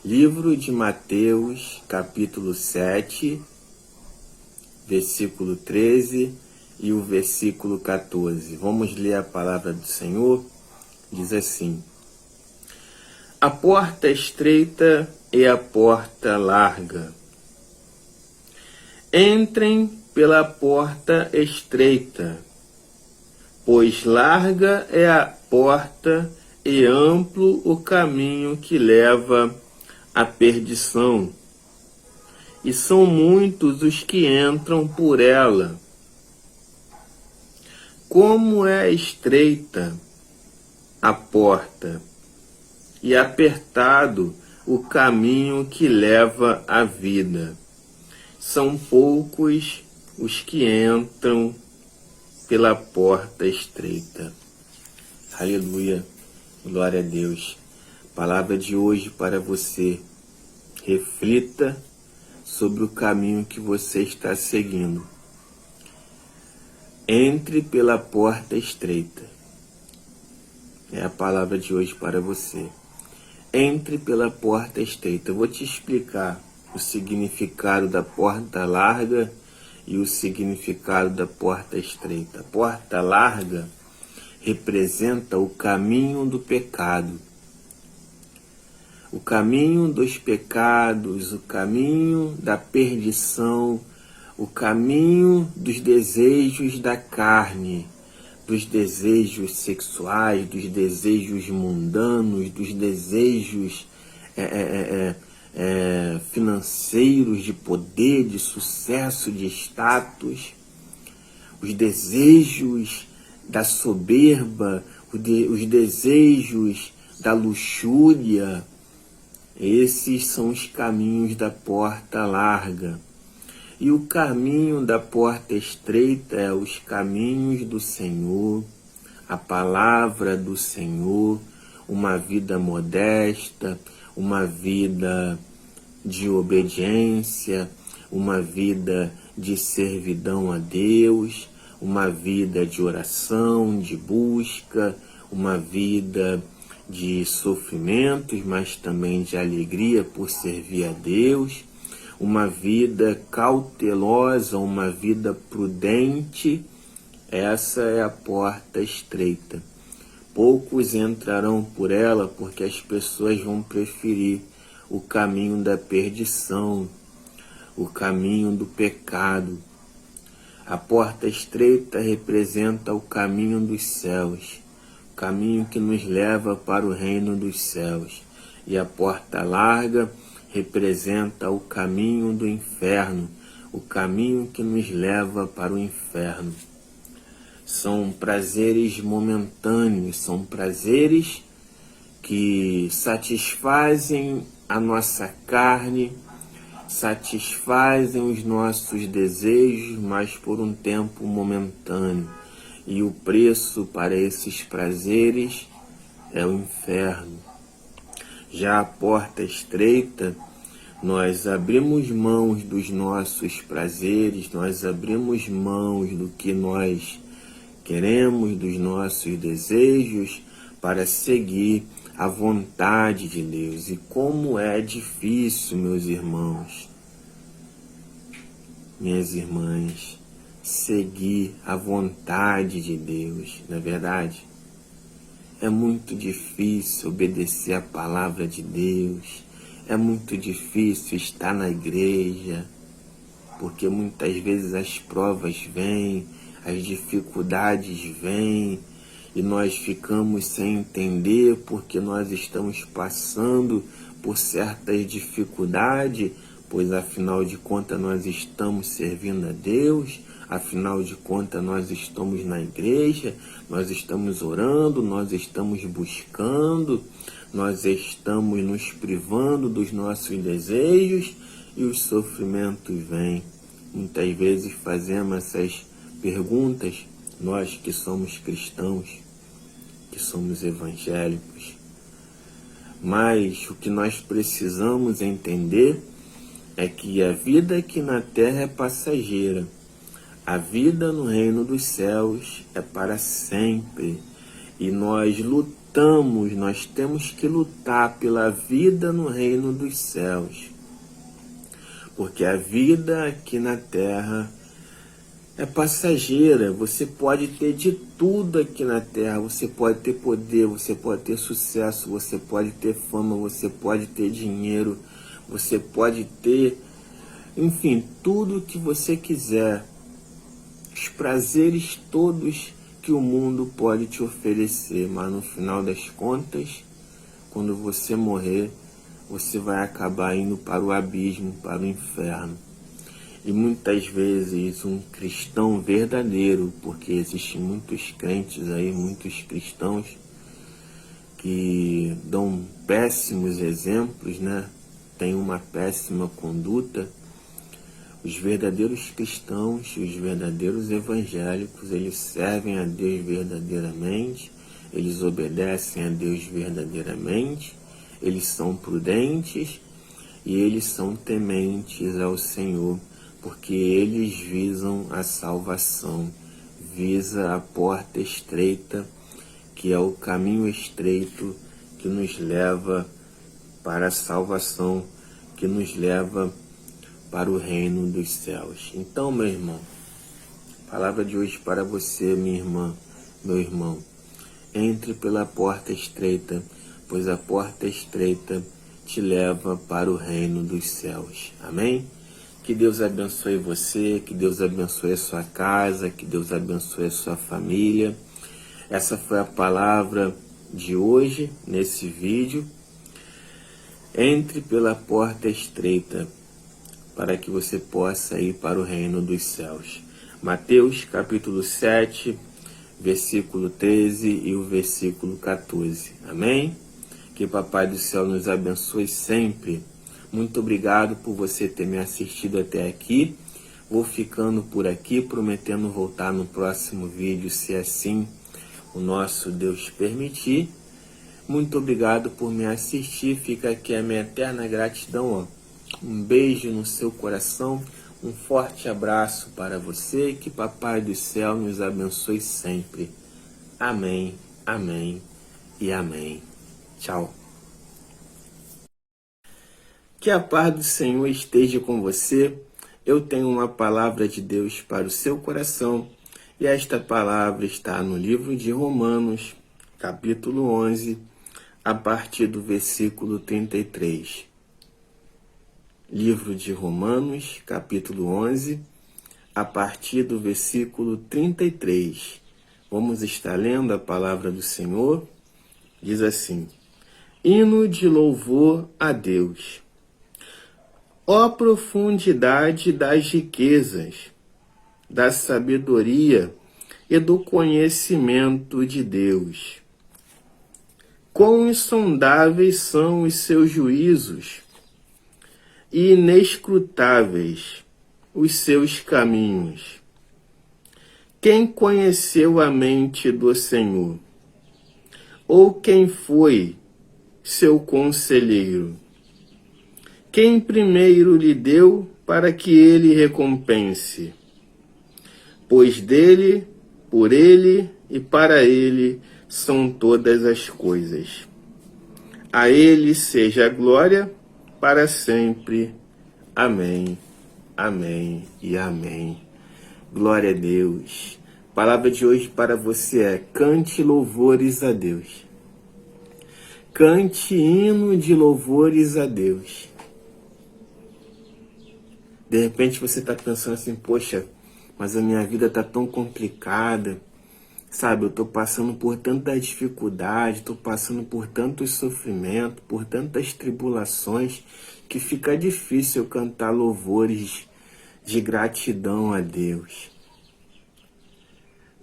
Livro de Mateus, capítulo 7, versículo 13 e o versículo 14. Vamos ler a palavra do Senhor. Diz assim: a porta estreita e a porta larga. Entrem pela porta estreita, pois larga é a porta e amplo o caminho que leva à perdição, e são muitos os que entram por ela. Como é estreita a porta e apertado o caminho que leva à vida, são poucos os que entram pela porta estreita. Aleluia, glória a Deus. Palavra de hoje para você. Reflita sobre o caminho que você está seguindo. Entre pela porta estreita. É a palavra de hoje para você. Entre pela porta estreita. Eu vou te explicar o significado da porta larga e o significado da porta estreita. A porta larga representa o caminho do pecado. O caminho dos pecados, o caminho da perdição, o caminho dos desejos da carne, dos desejos sexuais, dos desejos mundanos, dos desejos financeiros, de poder, de sucesso, de status, os desejos da soberba, os desejos da luxúria. Esses são os caminhos da porta larga. E o caminho da porta estreita é os caminhos do Senhor, a palavra do Senhor, uma vida modesta, uma vida de obediência, uma vida de servidão a Deus, uma vida de oração, de busca, uma vida de sofrimentos, mas também de alegria por servir a Deus, uma vida cautelosa, uma vida prudente. Essa é a porta estreita. Poucos entrarão por ela porque as pessoas vão preferir o caminho da perdição, o caminho do pecado. A porta estreita representa o caminho dos céus, o caminho que nos leva para o reino dos céus. E a porta larga representa o caminho do inferno, o caminho que nos leva para o inferno. São prazeres momentâneos, são prazeres que satisfazem a nossa carne, satisfazem os nossos desejos, mas por um tempo momentâneo. E o preço para esses prazeres é o inferno. Já a porta estreita, nós abrimos mãos dos nossos prazeres, nós abrimos mãos do que nós queremos, dos nossos desejos, para seguir a vontade de Deus. E como é difícil, meus irmãos, minhas irmãs, seguir a vontade de Deus, não é verdade? É muito difícil obedecer a palavra de Deus, é muito difícil estar na igreja, porque muitas vezes as provas vêm, as dificuldades vêm, e nós ficamos sem entender porque nós estamos passando por certas dificuldades, pois afinal de contas nós estamos servindo a Deus, afinal de contas nós estamos na igreja, nós estamos orando, nós estamos buscando, nós estamos nos privando dos nossos desejos e os sofrimentos vêm. Muitas vezes fazemos essas perguntas, nós que somos cristãos, que somos evangélicos. Mas o que nós precisamos entender é que a vida aqui na terra é passageira. A vida no reino dos céus é para sempre. E nós lutamos, nós temos que lutar pela vida no reino dos céus. Porque a vida aqui na terra é passageira. Você pode ter de tudo aqui na terra. Você pode ter poder, você pode ter sucesso, você pode ter fama, você pode ter dinheiro, você pode ter, enfim, tudo que você quiser. Os prazeres todos que o mundo pode te oferecer. Mas no final das contas, quando você morrer, você vai acabar indo para o abismo, para o inferno. E muitas vezes um cristão verdadeiro, porque existem muitos crentes aí, muitos cristãos que dão péssimos exemplos, né? Tem uma péssima conduta. Os verdadeiros cristãos, os verdadeiros evangélicos, eles servem a Deus verdadeiramente, eles obedecem a Deus verdadeiramente, eles são prudentes e eles são tementes ao Senhor, porque eles visam a salvação, visa a porta estreita, que é o caminho estreito que nos leva para a salvação, que nos leva para o reino dos céus. Então, meu irmão, a palavra de hoje para você, minha irmã, meu irmão, entre pela porta estreita, pois a porta estreita te leva para o reino dos céus. Amém? Que Deus abençoe você, que Deus abençoe a sua casa, que Deus abençoe a sua família. Essa foi a palavra de hoje, nesse vídeo. Entre pela porta estreita, para que você possa ir para o reino dos céus. Mateus capítulo 7, versículo 13 e o versículo 14. Amém? Que Papai do Céu nos abençoe sempre. Muito obrigado por você ter me assistido até aqui. Vou ficando por aqui, prometendo voltar no próximo vídeo, se assim o nosso Deus permitir. Muito obrigado por me assistir. Fica aqui a minha eterna gratidão, ó. Um beijo no seu coração, um forte abraço para você, que Papai do Céu nos abençoe sempre. Amém, amém e amém. Tchau. Que a paz do Senhor esteja com você. Eu tenho uma palavra de Deus para o seu coração, e esta palavra está no livro de Romanos, capítulo 11, a partir do versículo 33. Livro de Romanos, capítulo 11, a partir do versículo 33. Vamos estar lendo a palavra do Senhor. Diz assim: hino de louvor a Deus. Ó profundidade das riquezas, da sabedoria e do conhecimento de Deus! Quão insondáveis são os seus juízos, e inescrutáveis os seus caminhos. Quem conheceu a mente do Senhor? Ou quem foi seu conselheiro. Quem primeiro lhe deu para que ele recompense? Pois dele, por ele e para ele são todas as coisas. A ele seja a glória para sempre. Amém, amém e amém. Glória a Deus. A palavra de hoje para você é: cante louvores a Deus. Cante hino de louvores a Deus. De repente você está pensando assim: poxa, mas a minha vida está tão complicada, sabe? Eu estou passando por tanta dificuldade, estou passando por tantos sofrimentos, por tantas tribulações, que fica difícil eu cantar louvores de gratidão a Deus.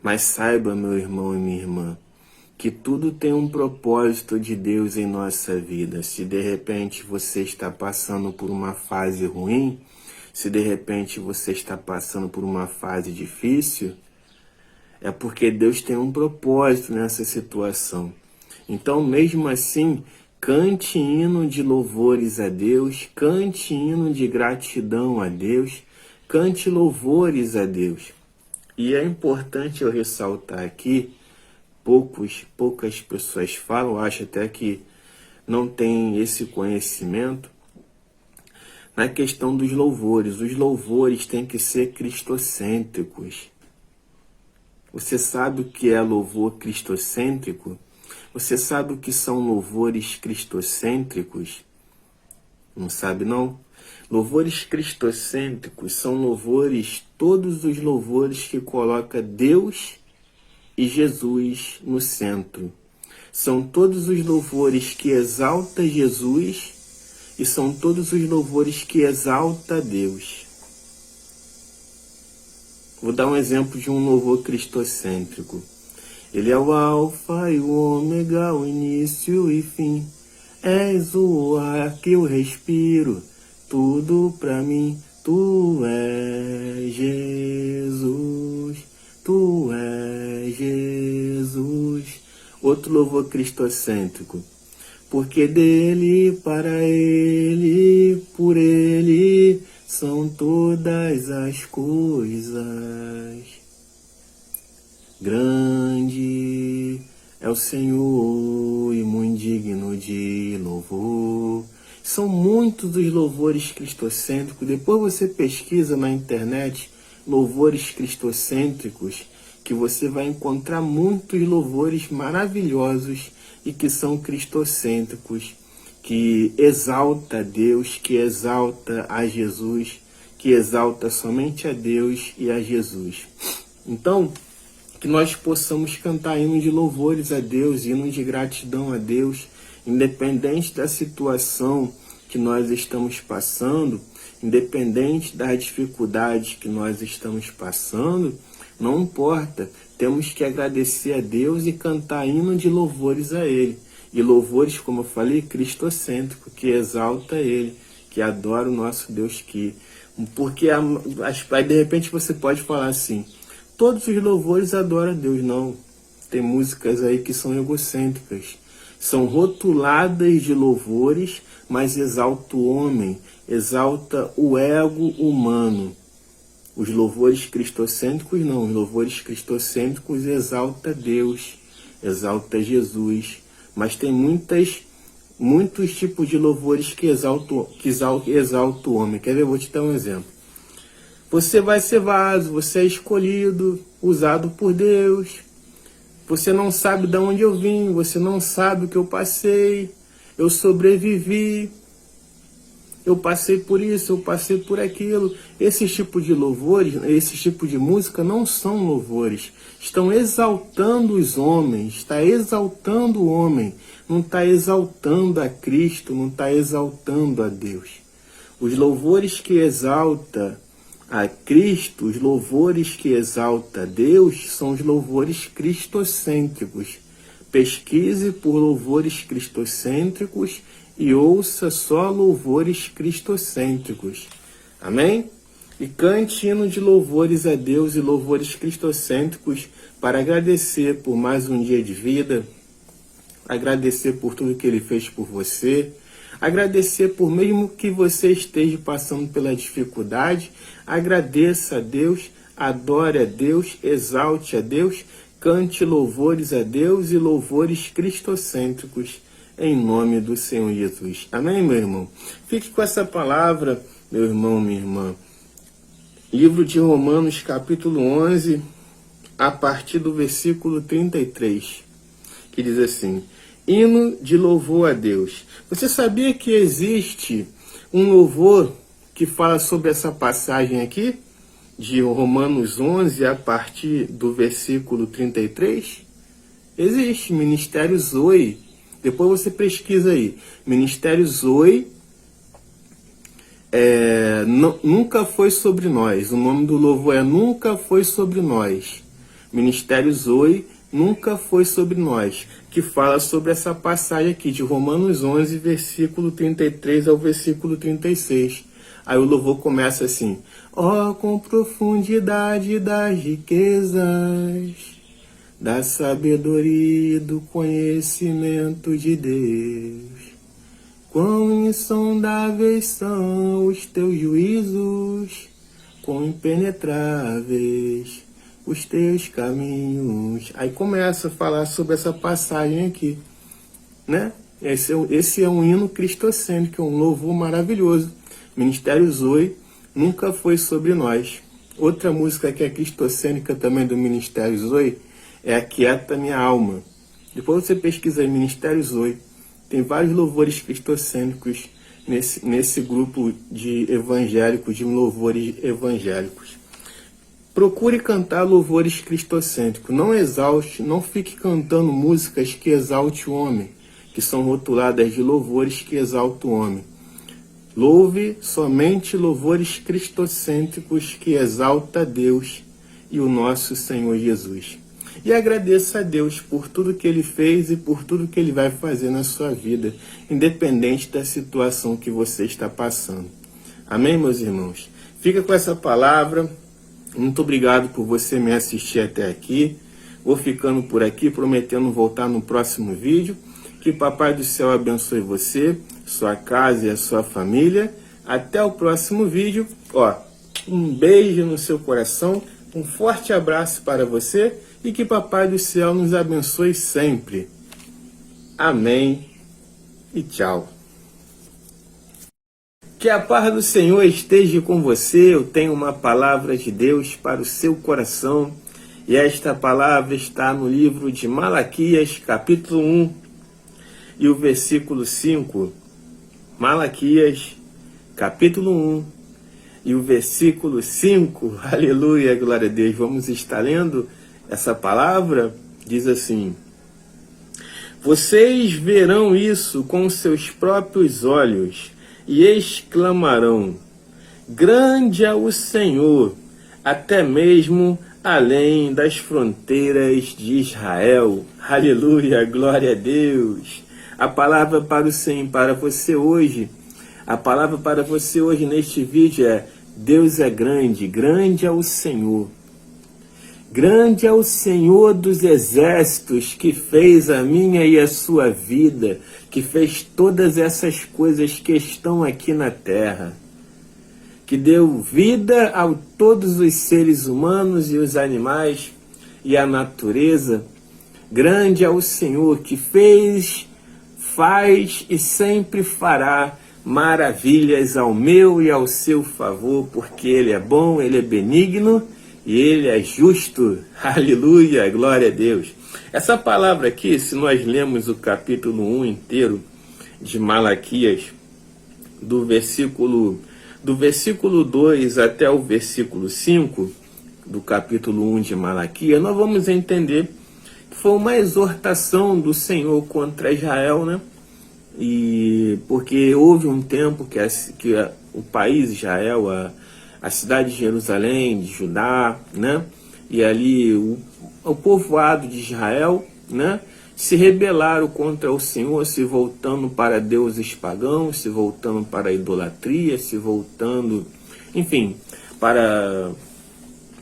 Mas saiba, meu irmão e minha irmã, que tudo tem um propósito de Deus em nossa vida. Se de repente você está passando por uma fase ruim, se de repente você está passando por uma fase difícil, é porque Deus tem um propósito nessa situação. Então, mesmo assim, cante hino de louvores a Deus, cante hino de gratidão a Deus, cante louvores a Deus. E é importante eu ressaltar aqui, poucas pessoas falam, acho até que não tem esse conhecimento, na questão dos louvores. Os louvores têm que ser cristocêntricos. Você sabe o que é louvor cristocêntrico? Você sabe o que são louvores cristocêntricos? Não sabe, não? Louvores cristocêntricos são louvores, todos os louvores que colocam Deus e Jesus no centro. São todos os louvores que exaltam Jesus e são todos os louvores que exaltam Deus. Vou dar um exemplo de um louvor cristocêntrico. Ele é o alfa e o ômega, o início e fim. És o ar que eu respiro, tudo pra mim. Tu és Jesus, tu és Jesus. Outro louvor cristocêntrico. Porque dele, para ele, por ele, são todas as coisas. Grande é o Senhor e muito digno de louvor. São muitos os louvores cristocêntricos. Depois você pesquisa na internet louvores cristocêntricos, que você vai encontrar muitos louvores maravilhosos e que são cristocêntricos, que exalta a Deus, que exalta a Jesus, que exalta somente a Deus e a Jesus. Então, que nós possamos cantar hino de louvores a Deus, hino de gratidão a Deus, independente da situação que nós estamos passando, independente das dificuldades que nós estamos passando, não importa, temos que agradecer a Deus e cantar hino de louvores a Ele. E louvores, como eu falei, cristocêntrico, que exalta Ele, que adora o nosso Deus. Porque aí de repente você pode falar assim: todos os louvores adoram a Deus. Não, tem músicas aí que são egocêntricas, são rotuladas de louvores, mas exalta o homem, exalta o ego humano. Os louvores cristocêntricos não, os louvores cristocêntricos exalta Deus, exalta Jesus, mas tem muitos tipos de louvores que exaltam o homem. Quer ver? Eu vou te dar um exemplo. Você vai ser vaso, você é escolhido, usado por Deus. Você não sabe de onde eu vim, você não sabe o que eu passei, eu sobrevivi. Eu passei por isso, eu passei por aquilo. Esses tipos de louvores, esse tipo de música não são louvores. Estão exaltando os homens, está exaltando o homem. Não está exaltando a Cristo, não está exaltando a Deus. Os louvores que exalta a Cristo, os louvores que exalta a Deus, são os louvores cristocêntricos. Pesquise por louvores cristocêntricos e ouça só louvores cristocêntricos. Amém? E cante hino de louvores a Deus e louvores cristocêntricos para agradecer por mais um dia de vida, agradecer por tudo que Ele fez por você, agradecer por mesmo que você esteja passando pela dificuldade, agradeça a Deus, adore a Deus, exalte a Deus, cante louvores a Deus e louvores cristocêntricos em nome do Senhor Jesus. Amém, meu irmão? Fique com essa palavra, meu irmão, minha irmã. Livro de Romanos, capítulo 11, a partir do versículo 33, que diz assim: hino de louvor a Deus. Você sabia que existe um louvor que fala sobre essa passagem aqui, de Romanos 11, a partir do versículo 33? Existe, Ministério Zoe. Depois você pesquisa aí. Ministério Zoe, nunca foi sobre nós. O nome do louvor é Nunca Foi Sobre Nós. Ministério Zoe, nunca foi sobre nós, que fala sobre essa passagem aqui de Romanos 11, versículo 33 ao versículo 36. Aí o louvor começa assim: ó, com profundidade das riquezas, da sabedoria e do conhecimento de Deus, quão insondáveis são os teus juízos, quão impenetráveis os teus caminhos. Aí começa a falar sobre essa passagem aqui, né? Esse é um hino cristocêntrico, um louvor maravilhoso. Ministério Zoe, nunca foi sobre nós. Outra música que é cristocêntrica também do Ministério Zoe é Aquieta Minha Alma. Depois você pesquisa aí, Ministério Zoe. Tem vários louvores cristocêntricos nesse grupo de evangélicos, de louvores evangélicos. Procure cantar louvores cristocêntricos. Não exalte, não fique cantando músicas que exalte o homem, que são rotuladas de louvores que exaltam o homem. Louve somente louvores cristocêntricos que exalta a Deus e o nosso Senhor Jesus. E agradeça a Deus por tudo que Ele fez e por tudo que Ele vai fazer na sua vida, independente da situação que você está passando. Amém, meus irmãos? Fica com essa palavra. Muito obrigado por você me assistir até aqui. Vou ficando por aqui, prometendo voltar no próximo vídeo. Que Papai do Céu abençoe você, sua casa e a sua família. Até o próximo vídeo. Ó, um beijo no seu coração, um forte abraço para você e que Papai do Céu nos abençoe sempre. Amém e tchau. Que a paz do Senhor esteja com você. Eu tenho uma palavra de Deus para o seu coração. E esta palavra está no livro de Malaquias, capítulo 1, e o versículo 5. Malaquias, capítulo 1, e o versículo 5. Aleluia, glória a Deus. Vamos estar lendo essa palavra. Diz assim: vocês verão isso com seus próprios olhos e exclamarão: grande é o Senhor, até mesmo além das fronteiras de Israel. Aleluia, glória a Deus. A palavra para o Senhor, para você hoje, a palavra para você hoje neste vídeo é: Deus é grande, grande é o Senhor. Grande é o Senhor dos exércitos, que fez a minha e a sua vida, que fez todas essas coisas que estão aqui na terra, que deu vida a todos os seres humanos e os animais e a natureza. Grande é o Senhor que fez, faz e sempre fará maravilhas ao meu e ao seu favor, porque Ele é bom, Ele é benigno e Ele é justo. Aleluia, glória a Deus. Essa palavra aqui, se nós lemos o capítulo 1 inteiro de Malaquias, do versículo 2 até o versículo 5, do capítulo 1 de Malaquias, nós vamos entender que foi uma exortação do Senhor contra Israel, né? E porque houve um tempo que o país Israel, a cidade de Jerusalém, de Judá, né? E ali o povoado de Israel, né? Se rebelaram contra o Senhor, se voltando para deuses pagãos, se voltando para a idolatria, se voltando, enfim, para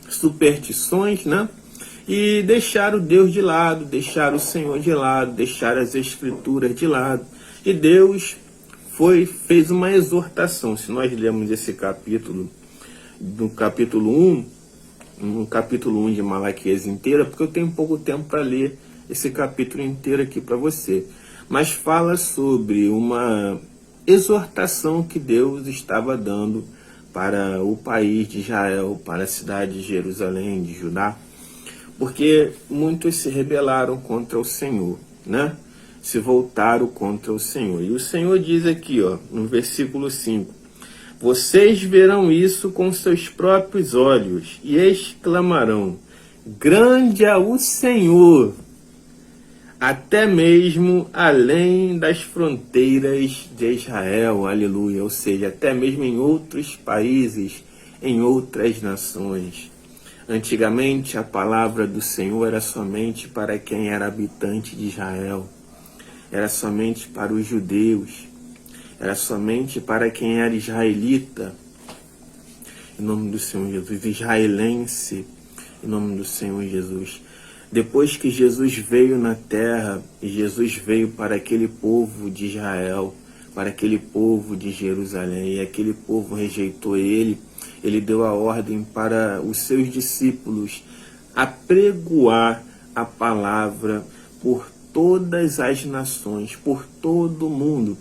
superstições, né? e deixaram Deus de lado, deixaram o Senhor de lado, deixaram as Escrituras de lado. E Deus fez uma exortação. Se nós lemos esse capítulo, do capítulo 1, no capítulo 1 de Malaquias inteira, porque eu tenho pouco tempo para ler esse capítulo inteiro aqui para você, mas fala sobre uma exortação que Deus estava dando para o país de Israel, para a cidade de Jerusalém, de Judá, porque muitos se rebelaram contra o Senhor, né? Se voltaram contra o Senhor. E o Senhor diz aqui, ó, no versículo 5, vocês verão isso com seus próprios olhos e exclamarão, grande é o Senhor, até mesmo além das fronteiras de Israel, aleluia, ou seja, até mesmo em outros países, em outras nações. Antigamente a palavra do Senhor era somente para quem era habitante de Israel, era somente para os judeus, era somente para quem era israelita, em nome do Senhor Jesus, israelense, em nome do Senhor Jesus. Depois que Jesus veio na terra, e Jesus veio para aquele povo de Israel, para aquele povo de Jerusalém, e aquele povo rejeitou ele, ele deu a ordem para os seus discípulos apregoar a palavra por todas as nações, por todo o mundo.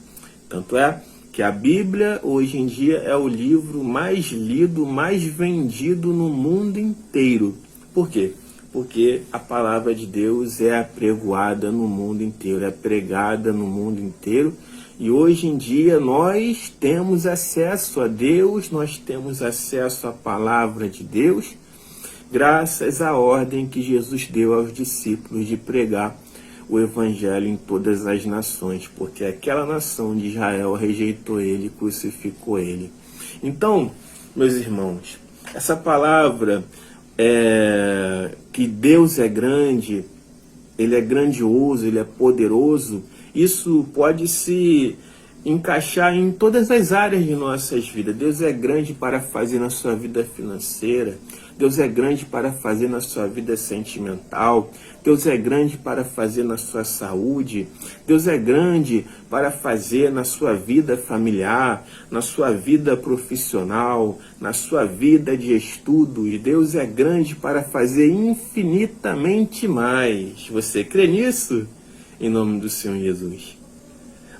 Tanto é que a Bíblia hoje em dia é o livro mais lido, mais vendido no mundo inteiro. Por quê? Porque a palavra de Deus é apregoada no mundo inteiro, é pregada no mundo inteiro. E hoje em dia nós temos acesso a Deus, nós temos acesso à palavra de Deus, graças à ordem que Jesus deu aos discípulos de pregar o Evangelho em todas as nações, porque aquela nação de Israel rejeitou ele, crucificou ele. Então, meus irmãos, essa palavra que Deus é grande, ele é grandioso, ele é poderoso, isso pode se encaixar em todas as áreas de nossas vidas. Deus é grande para fazer na sua vida financeira, Deus é grande para fazer na sua vida sentimental, Deus é grande para fazer na sua saúde, Deus é grande para fazer na sua vida familiar, na sua vida profissional, na sua vida de estudos. Deus é grande para fazer infinitamente mais. Você crê nisso? Em nome do Senhor Jesus.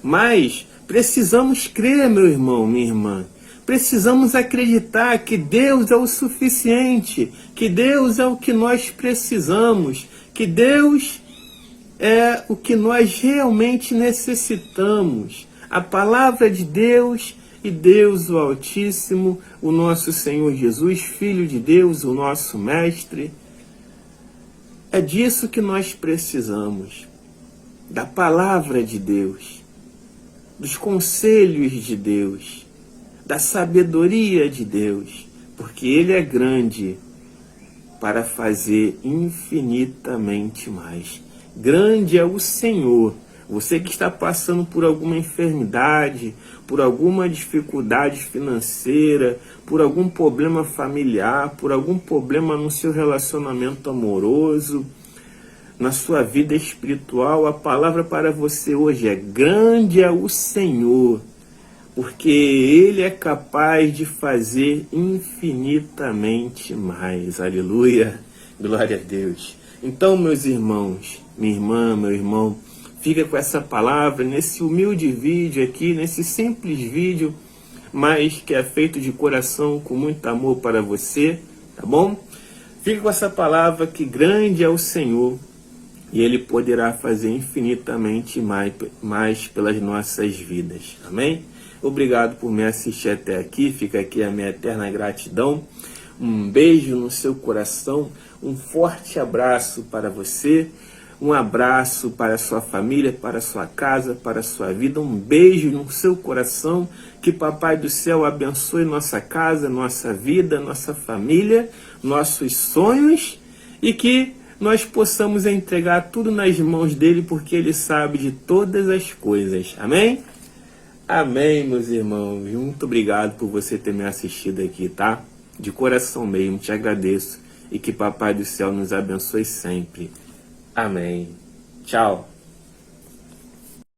Mas precisamos crer, meu irmão, minha irmã. Precisamos acreditar que Deus é o suficiente, que Deus é o que nós precisamos, que Deus é o que nós realmente necessitamos. A palavra de Deus e Deus o Altíssimo, o nosso Senhor Jesus, Filho de Deus, o nosso Mestre. É disso que nós precisamos, da palavra de Deus, dos conselhos de Deus, da sabedoria de Deus, porque Ele é grande para fazer infinitamente mais. Grande é o Senhor. Você que está passando por alguma enfermidade, por alguma dificuldade financeira, por algum problema familiar, por algum problema no seu relacionamento amoroso, na sua vida espiritual, a palavra para você hoje é: grande é o Senhor, porque Ele é capaz de fazer infinitamente mais. Aleluia, glória a Deus. Então, meus irmãos, minha irmã, meu irmão, fica com essa palavra nesse humilde vídeo aqui, nesse simples vídeo, mas que é feito de coração, com muito amor para você, tá bom? Fica com essa palavra que grande é o Senhor e Ele poderá fazer infinitamente mais pelas nossas vidas. Amém? Obrigado por me assistir até aqui, fica aqui a minha eterna gratidão. Um beijo no seu coração, um forte abraço para você, um abraço para a sua família, para a sua casa, para a sua vida, um beijo no seu coração, que Papai do Céu abençoe nossa casa, nossa vida, nossa família, nossos sonhos, e que nós possamos entregar tudo nas mãos dele, porque ele sabe de todas as coisas. Amém? Amém, meus irmãos. Muito obrigado por você ter me assistido aqui, tá? De coração mesmo, te agradeço. e que Papai do Céu nos abençoe sempre. Amém. Tchau.